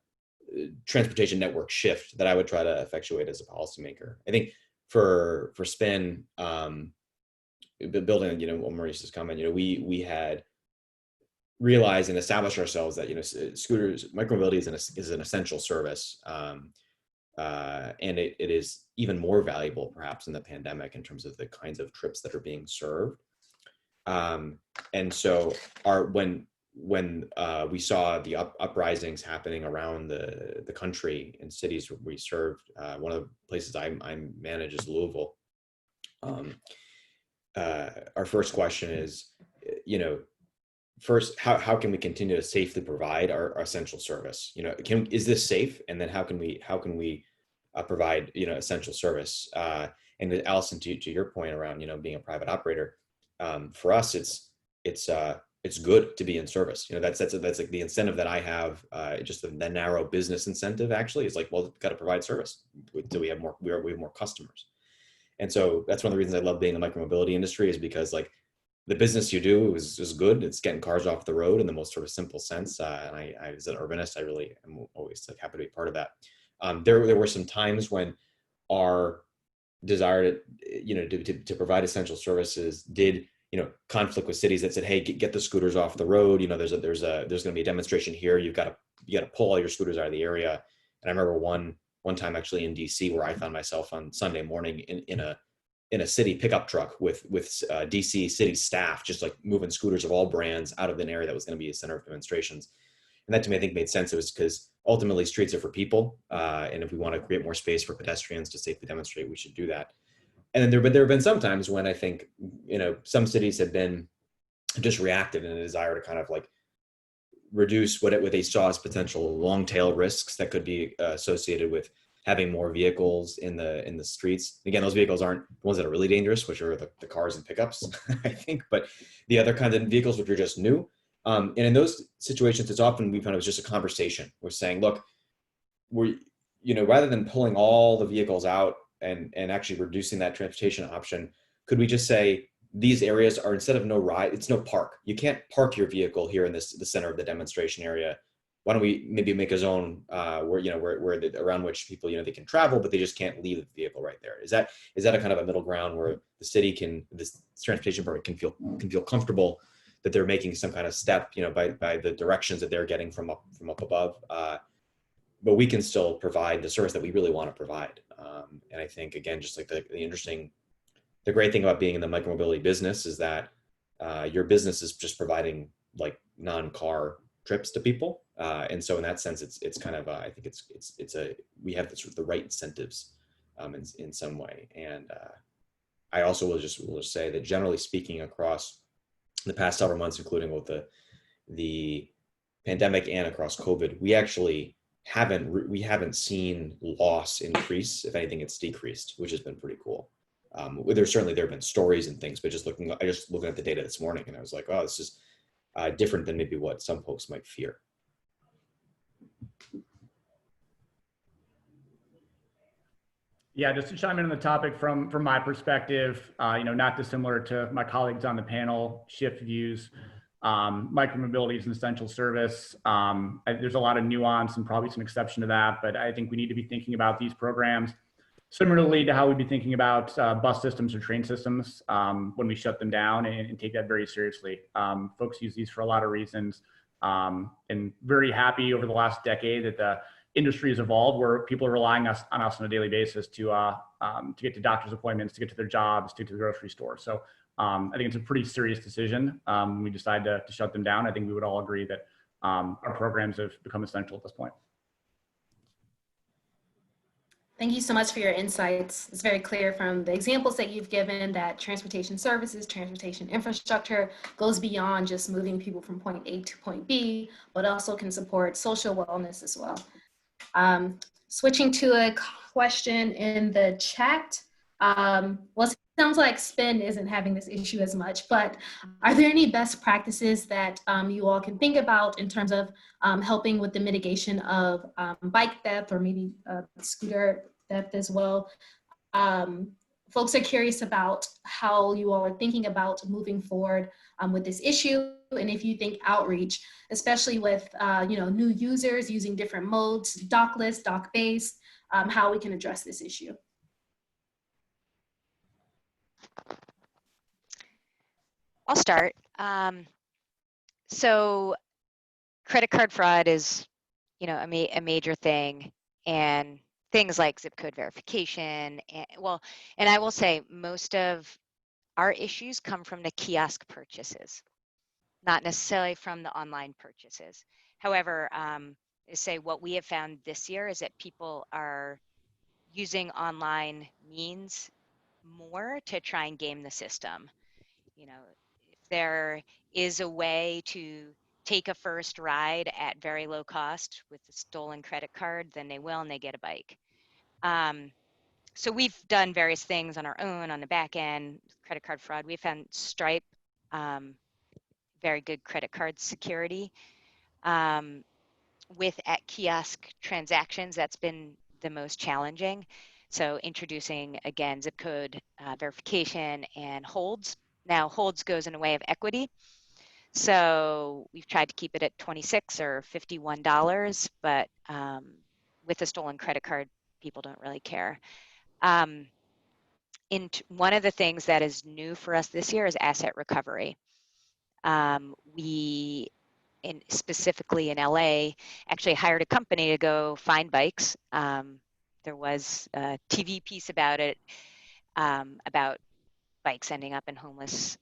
transportation network shift that I would try to effectuate as a policymaker. I think for Spin, building on Maurice's comment, we had realized and established ourselves that scooters, micromobility is an essential service, and it is even more valuable perhaps in the pandemic in terms of the kinds of trips that are being served. And so when we saw the uprisings happening around the country in cities where we served, one of the places I manage is Louisville. Our first question is, first, how can we continue to safely provide our essential service? Is this safe? And then how can we provide essential service? And Allison, to your point around being a private operator, for us it's good to be in service. That's like the incentive that I have. Just the narrow business incentive actually is like, well, we've got to provide service. Do we have more customers? And so that's one of the reasons I love being in the micromobility industry, is because like the business you do is good. It's getting cars off the road in the most sort of simple sense. And I as an urbanist, I really am always like happy to be part of that. There were some times when our desire to provide essential services did conflict with cities that said, hey, get the scooters off the road. There's going to be a demonstration here. You got to pull all your scooters out of the area. And I remember one time actually in DC where I found myself on Sunday morning in a city pickup truck with DC city staff, just like moving scooters of all brands out of an area that was going to be a center of demonstrations. And that to me, I think made sense. It was because ultimately streets are for people. And if we want to create more space for pedestrians to safely demonstrate, we should do that. And then there have been some times when I think, some cities have just reacted in a desire to kind of like reduce what they saw as potential long tail risks that could be associated with having more vehicles in the streets. Again, those vehicles aren't the ones that are really dangerous, which are the cars and pickups, I think, but the other kinds of vehicles which are just new. And in those situations, it's often we found it was just a conversation. We're saying, look, rather than pulling all the vehicles out and actually reducing that transportation option, could we just say these areas are, instead of no ride, it's no park. You can't park your vehicle here in the center of the demonstration area. Why don't we maybe make a zone around which people, they can travel, but they just can't leave the vehicle right there. Is that a kind of a middle ground where the city this transportation department can feel comfortable that they're making some kind of step, by the directions that they're getting from up above, but we can still provide the service that we really want to provide. And I think, again, just like the great thing about being in the micromobility business is that your business is just providing like non-car trips to people. And so in that sense, it's kind of, I think we have the right incentives in some way. And I also will just say that generally speaking, across the past several months, including with the pandemic and across COVID, we actually haven't seen loss increase. If anything, it's decreased, which has been pretty cool. There have been stories and things, but just looking at the data this morning, and I was like, oh, this is different than maybe what some folks might fear. Yeah, just to chime in on the topic from my perspective, not dissimilar to my colleagues on the panel, shift views. Micromobility is an essential service. There's a lot of nuance and probably some exception to that, but I think we need to be thinking about these programs similarly to how we'd be thinking about bus systems or train systems when we shut them down, and take that very seriously. Folks use these for a lot of reasons, and very happy over the last decade that the industry has evolved, where people are relying on us on a daily basis to get to doctor's appointments, to get to their jobs, to get to the grocery store. So I think it's a pretty serious decision. When we decide to shut them down, I think we would all agree that our programs have become essential at this point. Thank you so much for your insights. It's very clear from the examples that you've given that transportation services, transportation infrastructure goes beyond just moving people from point A to point B, but also can support social wellness as well. Switching to a question in the chat. Well, it sounds like Spin isn't having this issue as much, but are there any best practices that you all can think about in terms of helping with the mitigation of bike theft or maybe scooter theft as well? Folks are curious about how you all are thinking about moving forward with this issue, and if you think outreach, especially with new users using different modes, dockless, dock-based, how we can address this issue. I'll start. So credit card fraud is, a major thing, and things like zip code verification. And I will say most of our issues come from the kiosk purchases, not necessarily from the online purchases. However, say what we have found this year is that people are using online means more to try and game the system. If there is a way to take a first ride at very low cost with a stolen credit card, then they will, and they get a bike. So we've done various things on our own on the back end, credit card fraud. We found Stripe, very good credit card security. With at kiosk transactions, that's been the most challenging. So introducing, again, zip code verification and holds. Now holds goes in a way of equity. So we've tried to keep it at $26 or $51, but with a stolen credit card, people don't really care. One of the things that is new for us this year is asset recovery. We, specifically in LA, actually hired a company to go find bikes. There was a TV piece about it, about bikes ending up in homeless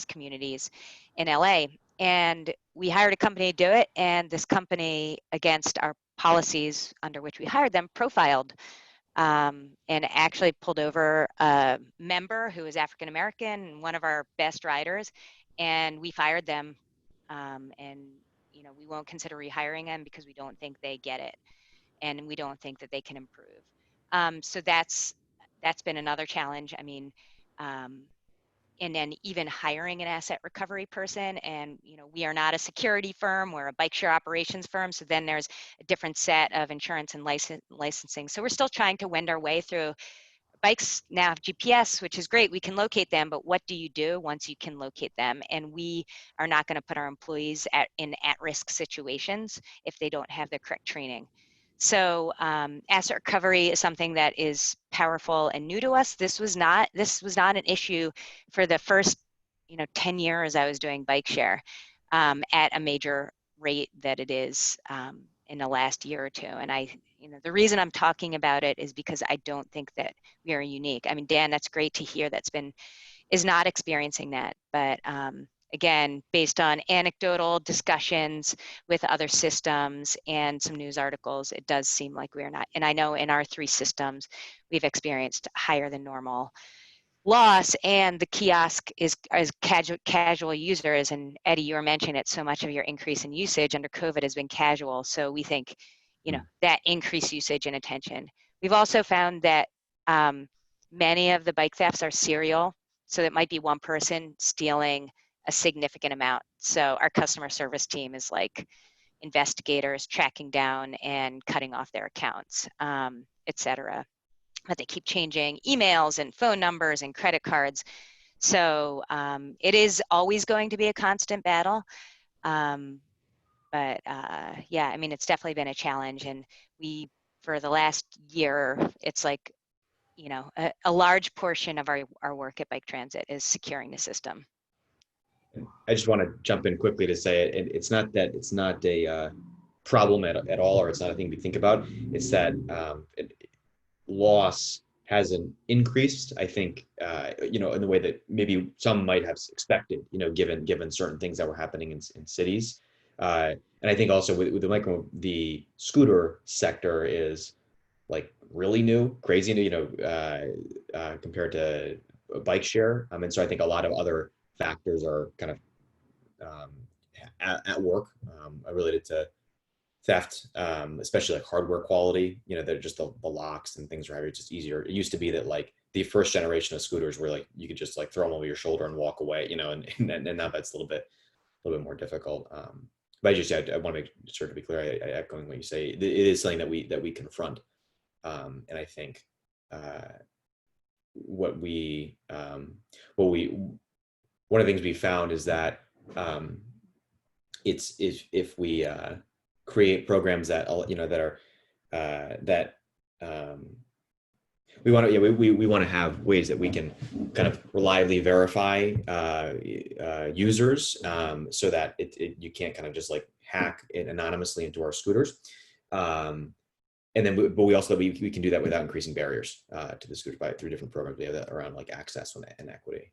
communities in LA. And we hired a company to do it. And this company, against our policies under which we hired them, profiled and actually pulled over a member who was African American, one of our best riders, and we fired them. And we won't consider rehiring them because we don't think they get it, and we don't think that they can improve. So that's been another challenge. I mean, and then even hiring an asset recovery person, and we are not a security firm, we're a bike share operations firm, so then there's a different set of insurance and licensing. So we're still trying to wend our way through. Bikes now have GPS, which is great, we can locate them, but what do you do once you can locate them? And we are not going to put our employees in at-risk situations if they don't have the correct training. So asset recovery is something that is powerful and new to us. This was not an issue for the first 10 years I was doing bike share at a major rate that it is in the last year or two. And the reason I'm talking about it is because I don't think that we are unique. I mean, Dan, that's great to hear is not experiencing that, but again, based on anecdotal discussions with other systems and some news articles, it does seem like we are not. And I know in our 3 systems, we've experienced higher than normal loss, and the kiosk is as casual users. And Eddie, you were mentioning it, so much of your increase in usage under COVID has been casual. So we think, that increased usage and attention. We've also found that many of the bike thefts are serial. So it might be one person stealing a significant amount. So our customer service team is like investigators tracking down and cutting off their accounts, et cetera. But they keep changing emails and phone numbers and credit cards. So it is always going to be a constant battle. But yeah, I mean, it's definitely been a challenge. And for the last year, it's like, a large portion of our work at Bike Transit is securing the system. I just want to jump in quickly to say it's not a problem at all, or it's not a thing we think about. It's that loss hasn't increased, I think, in the way that maybe some might have expected, given certain things that were happening in cities. And I think also with the scooter sector is like really new, crazy new, compared to a bike share. And so I think a lot of other factors are kind of at work related to theft, especially like hardware quality. They're just the locks and things are just easier. It used to be that like the first generation of scooters were like you could just like throw them over your shoulder and walk away, and now that's a little bit more difficult. But I want to make sure to be clear, I echoing what you say, it is something that we confront, and I think one of the things we found is that it's if we create programs that we want to we want to have ways that we can kind of reliably verify users, so that you can't kind of just like hack it anonymously into our scooters, and then but we also we can do that without increasing barriers to the scooters through different programs we have that around like access and equity.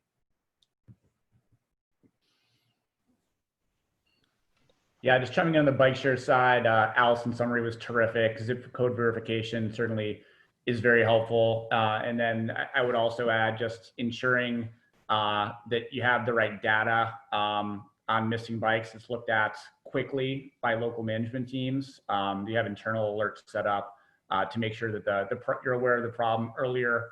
Yeah, just chiming in on the bike share side, Allison's summary was terrific. Zip code verification certainly is very helpful. And then I would also add just ensuring that you have the right data on missing bikes. It's looked at quickly by local management teams. You have internal alerts set up to make sure that you're aware of the problem earlier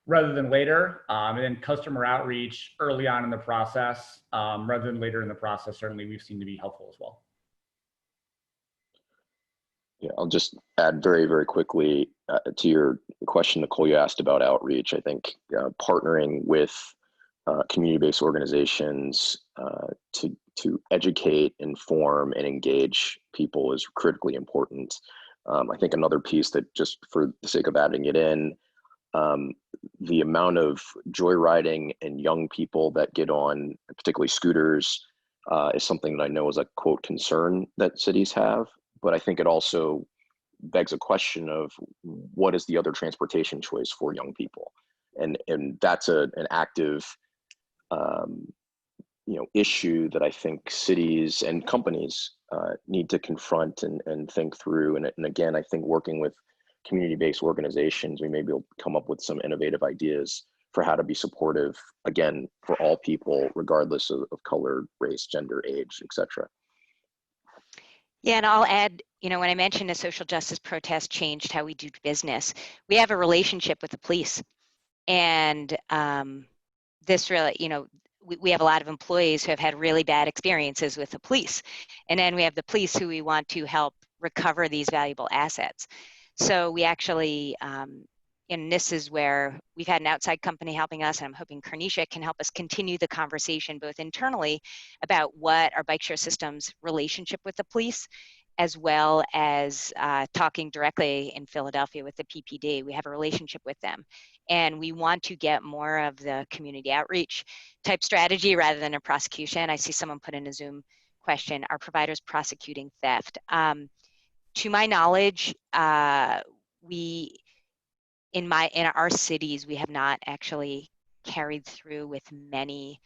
rather than later. And then customer outreach early on in the process rather than later in the process, certainly we've seen to be helpful as well. Yeah, I'll just add very, very quickly to your question, Nicole, you asked about outreach. I think partnering with community-based organizations to educate, inform, and engage people is critically important. I think another piece that, just for the sake of adding it in, the amount of joyriding and young people that get on, particularly scooters, is something that I know is a quote concern that cities have. But I think it also begs a question of what is the other transportation choice for young people, and that's an active issue that I think cities and companies need to confront and think through. And again, I think working with community-based organizations, we may be able to come up with some innovative ideas for how to be supportive, again, for all people, regardless of color, race, gender, age, etc. Yeah, and I'll add, when I mentioned a social justice protest changed how we do business, we have a relationship with the police. And this really, we have a lot of employees who have had really bad experiences with the police. And then we have the police who we want to help recover these valuable assets. So we actually, and this is where we've had an outside company helping us, and I'm hoping Carnesia can help us continue the conversation both internally about what our bike share system's relationship with the police, as well as talking directly in Philadelphia with the PPD. We have a relationship with them. And we want to get more of the community outreach type strategy rather than a prosecution. I see someone put in a Zoom question, are providers prosecuting theft? To my knowledge, in our cities, we have not actually carried through with many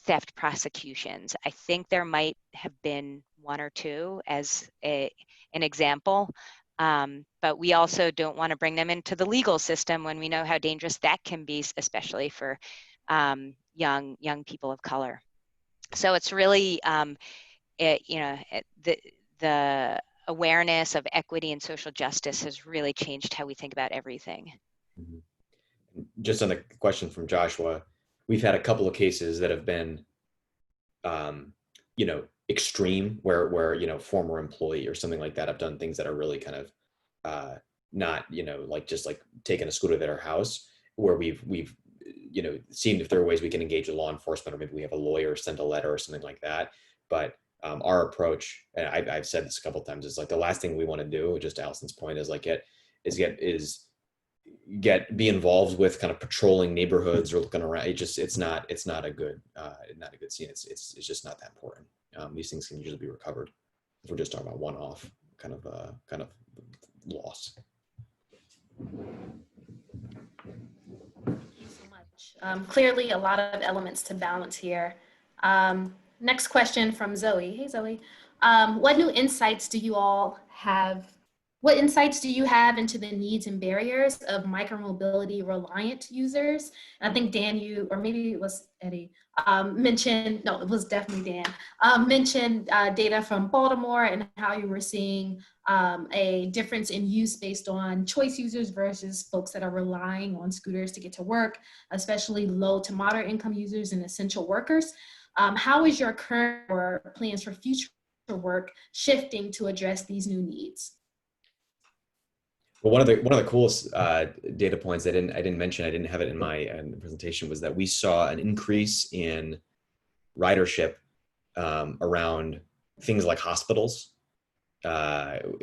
theft prosecutions. I think there might have been one or two as an example, but we also don't want to bring them into the legal system when we know how dangerous that can be, especially for young people of color. So it's really, the awareness of equity and social justice has really changed how we think about everything. Just on the question from Joshua, we've had a couple of cases that have been, extreme, where former employee or something like that have done things that are really kind of not, like just like taking a scooter to their house, where we've seen if there are ways we can engage with law enforcement, or maybe we have a lawyer send a letter or something like that. But our approach, and I've said this a couple of times, is like the last thing we want to do, just Allison's point, is like be involved with kind of patrolling neighborhoods or looking around. It's not a good scene. It's just not that important. These things can usually be recovered if we're just talking about one-off kind of loss. Thank you so much. Clearly, a lot of elements to balance here. Next question from Zoe. Hey, Zoe. What new insights do you all have? What insights do you have into the needs and barriers of micromobility reliant users? And I think Dan, you, or maybe it was Eddie, mentioned, no, it was definitely Dan, mentioned data from Baltimore and how you were seeing a difference in use based on choice users versus folks that are relying on scooters to get to work, especially low to moderate income users and essential workers. How is your current or plans for future work shifting to address these new needs? Well, one of the coolest data points I didn't mention, I didn't have it in my presentation, was that we saw an increase in ridership around things like hospitals. During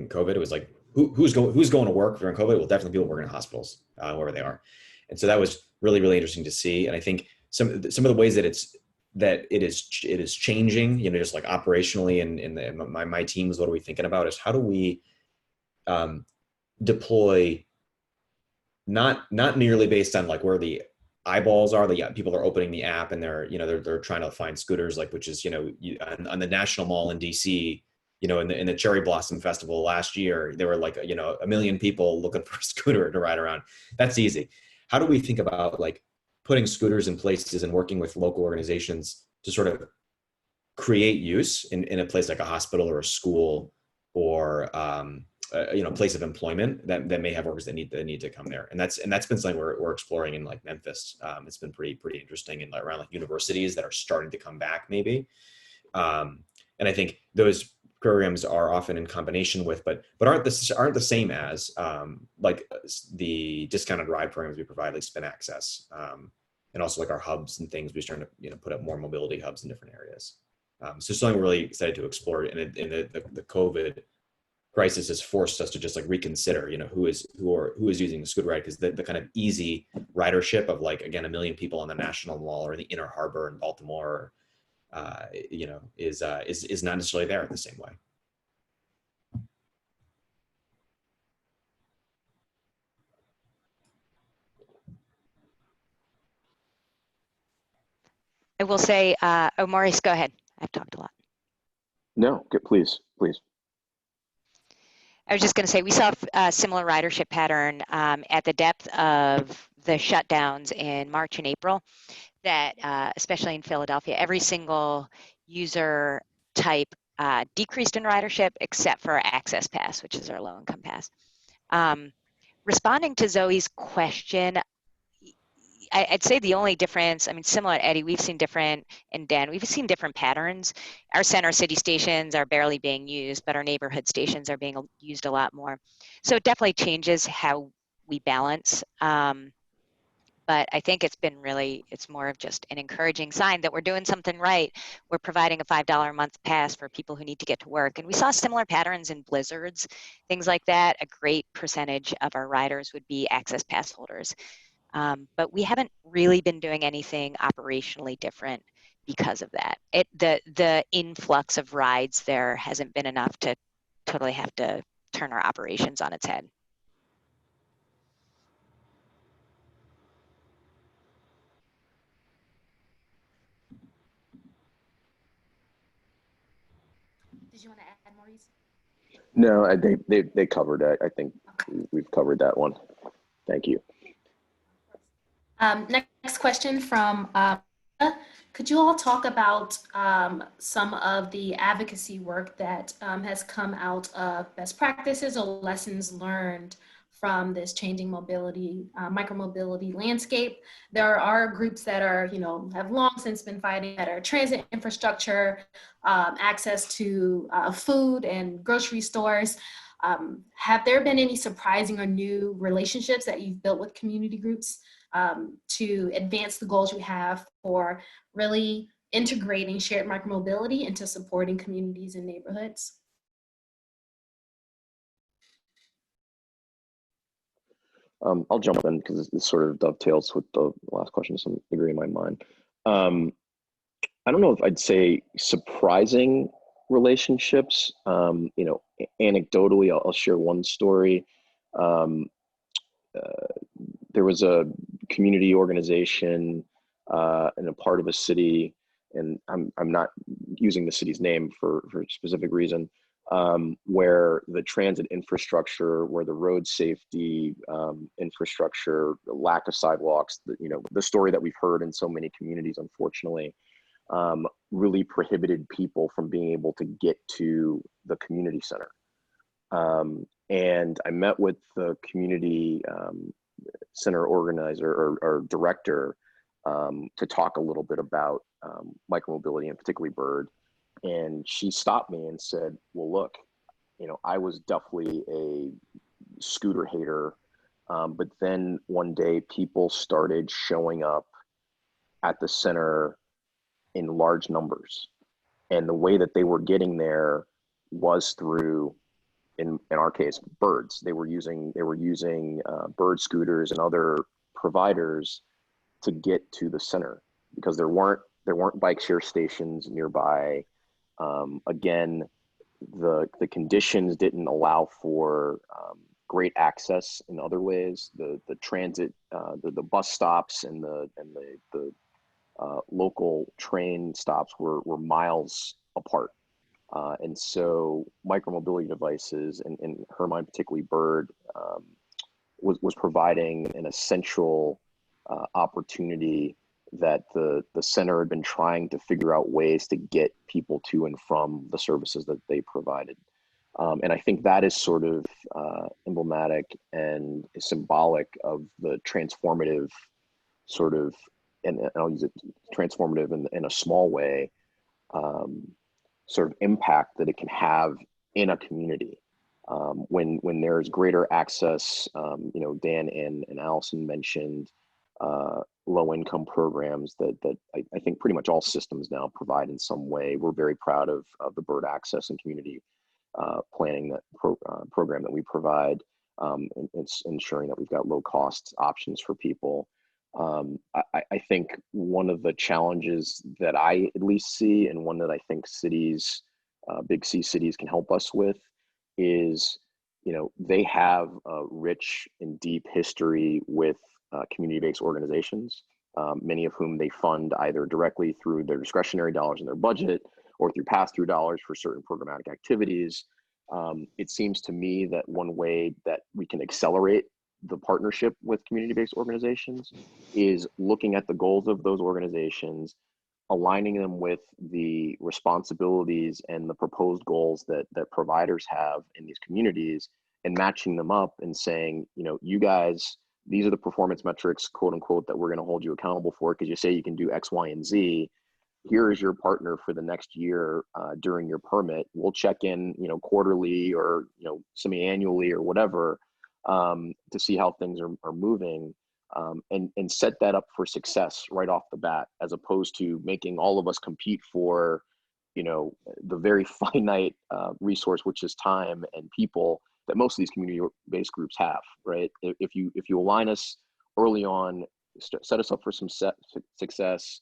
COVID, it was like who's going to work during COVID? Well, definitely people working in hospitals, wherever they are, and so that was really interesting to see. And I think some of the ways that it is changing, just like operationally, and my teams, what are we thinking about? Is how do we deploy not merely based on like where the eyeballs are, the people are opening the app and they're trying to find scooters, like, which is on the National Mall in DC, in the Cherry Blossom Festival last year, there were like 1 million people looking for a scooter to ride around. That's easy. How do we think about like putting scooters in places and working with local organizations to sort of create use in a place like a hospital or a school or place of employment that may have workers that need to come there, and that's been something we're exploring in like Memphis. It's been pretty interesting, and around like universities that are starting to come back maybe, and I think those programs are often in combination with, but aren't the same as like the discounted ride programs we provide, like Spin Access, and also like our hubs and things. We're starting to put up more mobility hubs in different areas. So something we're really excited to explore, and the COVID crisis has forced us to just like reconsider, who is using the scooter ride, because the kind of easy ridership of like, again, 1 million people on the National Mall or the Inner Harbor in Baltimore, is not necessarily there in the same way. I will say, Maurice, go ahead. I've talked a lot. No, please. I was just going to say, we saw a similar ridership pattern at the depth of the shutdowns in March and April, that especially in Philadelphia, every single user type decreased in ridership except for Access Pass, which is our low-income pass. Responding to Zoe's question, I'd say the only difference, I mean, similar to Eddie, we've seen different, and Dan, we've seen different patterns. Our center city stations are barely being used, but our neighborhood stations are being used a lot more. So it definitely changes how we balance. But I think it's more of just an encouraging sign that we're doing something right. We're providing a $5 a month pass for people who need to get to work. And we saw similar patterns in blizzards, things like that. A great percentage of our riders would be Access Pass holders. But we haven't really been doing anything operationally different because of that. The influx of rides there hasn't been enough to totally have to turn our operations on its head. Did you want to add, Maurice? No, they covered it. I think we've covered that one. Thank you. Next question from could you all talk about some of the advocacy work that has come out of best practices or lessons learned from this changing mobility, micromobility landscape? There are groups that are, have long since been fighting better transit infrastructure, access to food and grocery stores. Have there been any surprising or new relationships that you've built with community groups to advance the goals we have for really integrating shared micromobility into supporting communities and neighborhoods? I'll jump in because this sort of dovetails with the last question to some degree in my mind. I don't know if I'd say surprising relationships. You know, anecdotally, I'll share one story. Um, there was a community organization in a part of a city, and I'm not using the city's name for a specific reason, where the transit infrastructure, where the road safety infrastructure, the lack of sidewalks, you know, the story that we've heard in so many communities, unfortunately, really prohibited people from being able to get to the community center. And I met with the community center organizer or director to talk a little bit about micromobility and particularly Bird. And she stopped me and said, well, look, you know, I was definitely a scooter hater. But then one day people started showing up at the center in large numbers. And the way that they were getting there was through, in our case, Birds. They were using Bird scooters and other providers to get to the center because there weren't bike share stations nearby. Again, the conditions didn't allow for great access in other ways. The transit, the bus stops and the local train stops were miles apart. And so micromobility devices, and in her mind, particularly Bird, was providing an essential opportunity that the center had been trying to figure out ways to get people to and from the services that they provided. And I think that is sort of emblematic and symbolic of the transformative sort of, and I'll use it, transformative in a small way, sort of impact that it can have in a community. When there's greater access, you know, Dan and Allison mentioned low-income programs that I think pretty much all systems now provide in some way. We're very proud of the Bird Access and community planning program that we provide. It's ensuring that we've got low-cost options for people. I think one of the challenges that I at least see, and one that I think cities, big C cities can help us with, is, you know, they have a rich and deep history with community-based organizations, many of whom they fund either directly through their discretionary dollars in their budget or through pass-through dollars for certain programmatic activities. It seems to me that one way that we can accelerate the partnership with community-based organizations is looking at the goals of those organizations, aligning them with the responsibilities and the proposed goals that providers have in these communities, and matching them up and saying, you know, you guys, these are the performance metrics, quote unquote, that we're going to hold you accountable for because you say you can do X, Y, and Z. Here is your partner for the next year during your permit. We'll check in, you know, quarterly or, you know, semi-annually or whatever, to see how things are moving, and set that up for success right off the bat, as opposed to making all of us compete for, you know, the very finite resource, which is time and people that most of these community-based groups have, right? If you align us early on, set us up for some success,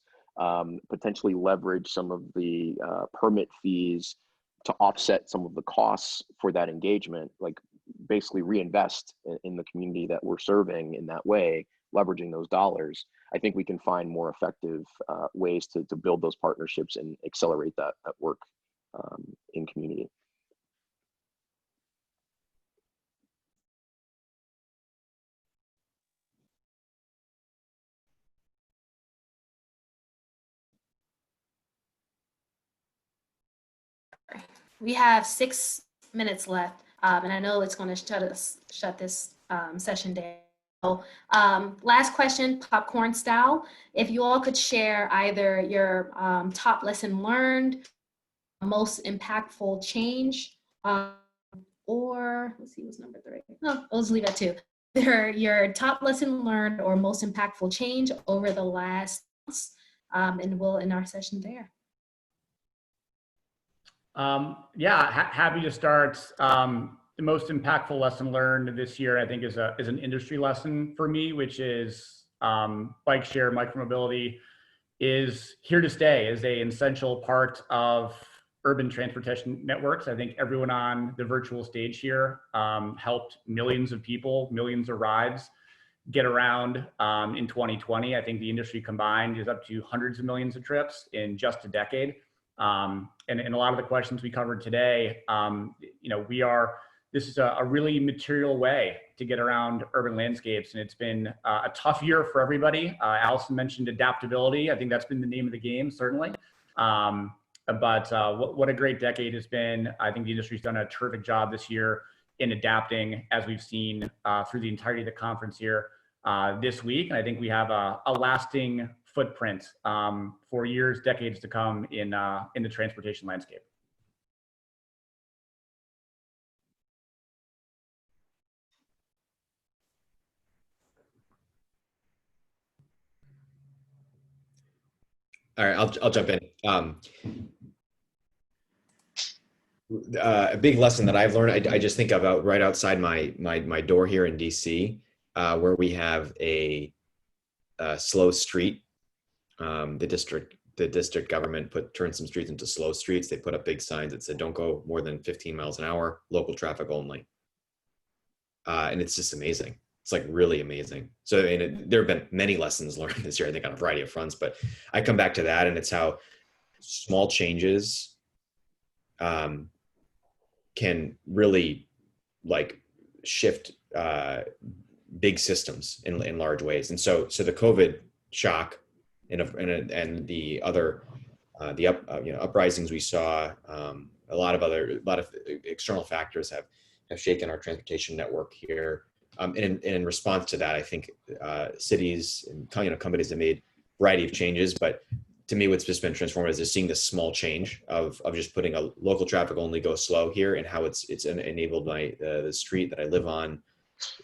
potentially leverage some of the permit fees to offset some of the costs for that engagement, like basically reinvest in the community that we're serving in that way, leveraging those dollars, I think we can find more effective ways to build those partnerships and accelerate that work in community. We have 6 minutes left, and I know it's going to shut this session down. So, last question, popcorn style. If you all could share either your top lesson learned, most impactful change, or let's see, what's number 3? No, I'll just leave it at 2. Your top lesson learned or most impactful change over the last months, and we'll end our session there. Yeah, happy to start. The most impactful lesson learned this year, I think, is an industry lesson for me, which is bike share micromobility is here to stay as an essential part of urban transportation networks. I think everyone on the virtual stage here helped millions of people, millions of rides get around in 2020. I think the industry combined is up to hundreds of millions of trips in just a decade. And a lot of the questions we covered today, this is a really material way to get around urban landscapes. And it's been a tough year for everybody. Allison mentioned adaptability. I think that's been the name of the game, certainly. But what a great decade has been. I think the industry's done a terrific job this year in adapting, as we've seen through the entirety of the conference here this week. And I think we have a lasting footprint for years, decades to come in the transportation landscape. All right, I'll jump in. A big lesson that I've learned, I just think about right outside my door here in DC, where we have a slow street. The district government turned some streets into slow streets. They put up big signs that said, "Don't go more than 15 miles an hour, local traffic only." And it's just amazing. It's like really amazing. So there have been many lessons learned this year, I think, on a variety of fronts, but I come back to that, and it's how small changes can really like shift big systems in large ways. And so the COVID shock and the other uprisings we saw, a lot of external factors have shaken our transportation network here. And in response to that, I think cities and companies have made a variety of changes. But to me, what's just been transformative is just seeing this small change of just putting a local traffic only go slow here, and how it's enabled the street that I live on.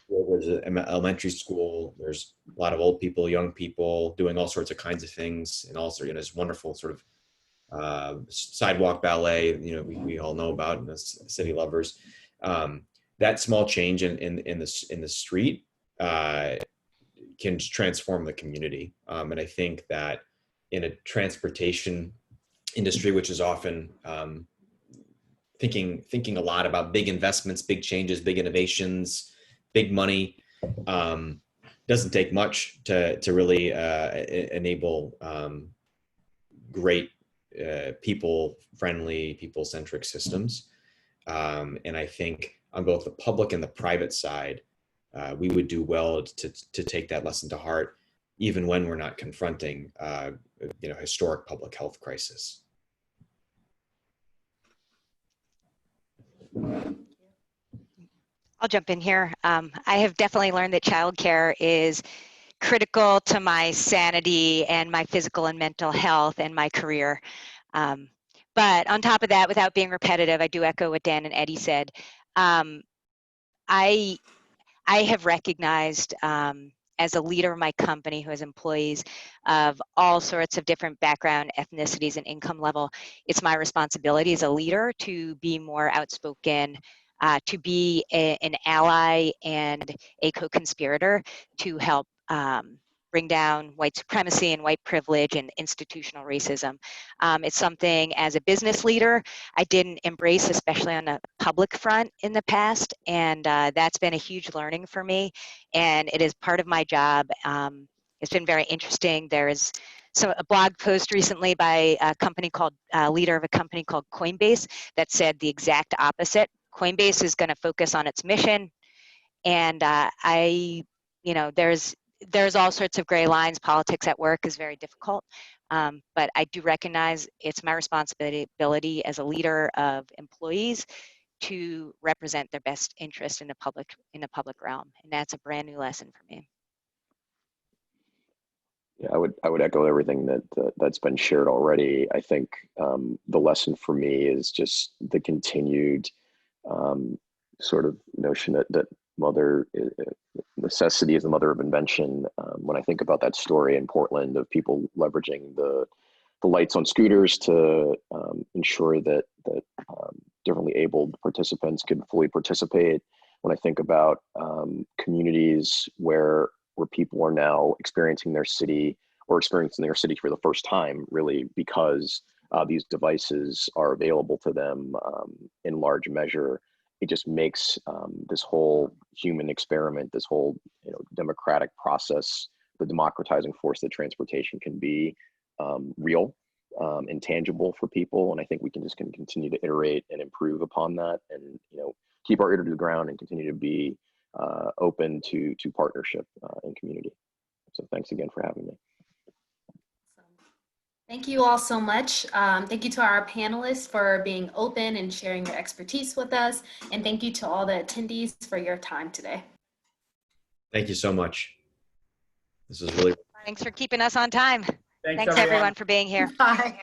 There's an elementary school. There's a lot of old people, young people doing all sorts of kinds of things, and also this wonderful sort of sidewalk ballet. We all know about as city lovers. That small change in the street can transform the community, and I think that in a transportation industry, which is often thinking a lot about big investments, big changes, big innovations, big money, doesn't take much to really enable great people-friendly, people-centric systems. And I think on both the public and the private side, we would do well to take that lesson to heart, even when we're not confronting historic public health crisis. I'll jump in here. I have definitely learned that childcare is critical to my sanity and my physical and mental health and my career. But on top of that, without being repetitive, I do echo what Dan and Eddie said. I have recognized as a leader of my company who has employees of all sorts of different background, ethnicities, and income level, it's my responsibility as a leader to be more outspoken, to be an ally and a co-conspirator to help bring down white supremacy and white privilege and institutional racism. It's something as a business leader I didn't embrace, especially on the public front in the past, and that's been a huge learning for me, and it is part of my job. It's been very interesting. There's a blog post recently by a company called, leader of a company called Coinbase that said the exact opposite. Coinbase is going to focus on its mission, and there's all sorts of gray lines. Politics at work is very difficult, but I do recognize it's my responsibility as a leader of employees to represent their best interest in the public realm, and that's a brand new lesson for me. Yeah, I would echo everything that's been shared already. I think the lesson for me is just the continued sort of notion that necessity is the mother of invention. When I think about that story in Portland of people leveraging the lights on scooters to ensure that differently abled participants could fully participate. When I think about communities where people are now experiencing their city for the first time, really because these devices are available to them in large measure, it just makes this whole human experiment, this whole democratic process, the democratizing force that transportation can be, real and tangible for people. And I think we can just continue to iterate and improve upon that, and keep our ear to the ground and continue to be open to partnership and community. So thanks again for having me. Thank you all so much. Thank you to our panelists for being open and sharing their expertise with us. And thank you to all the attendees for your time today. Thank you so much. This is really. Thanks for keeping us on time. Thanks everyone for being here. Bye.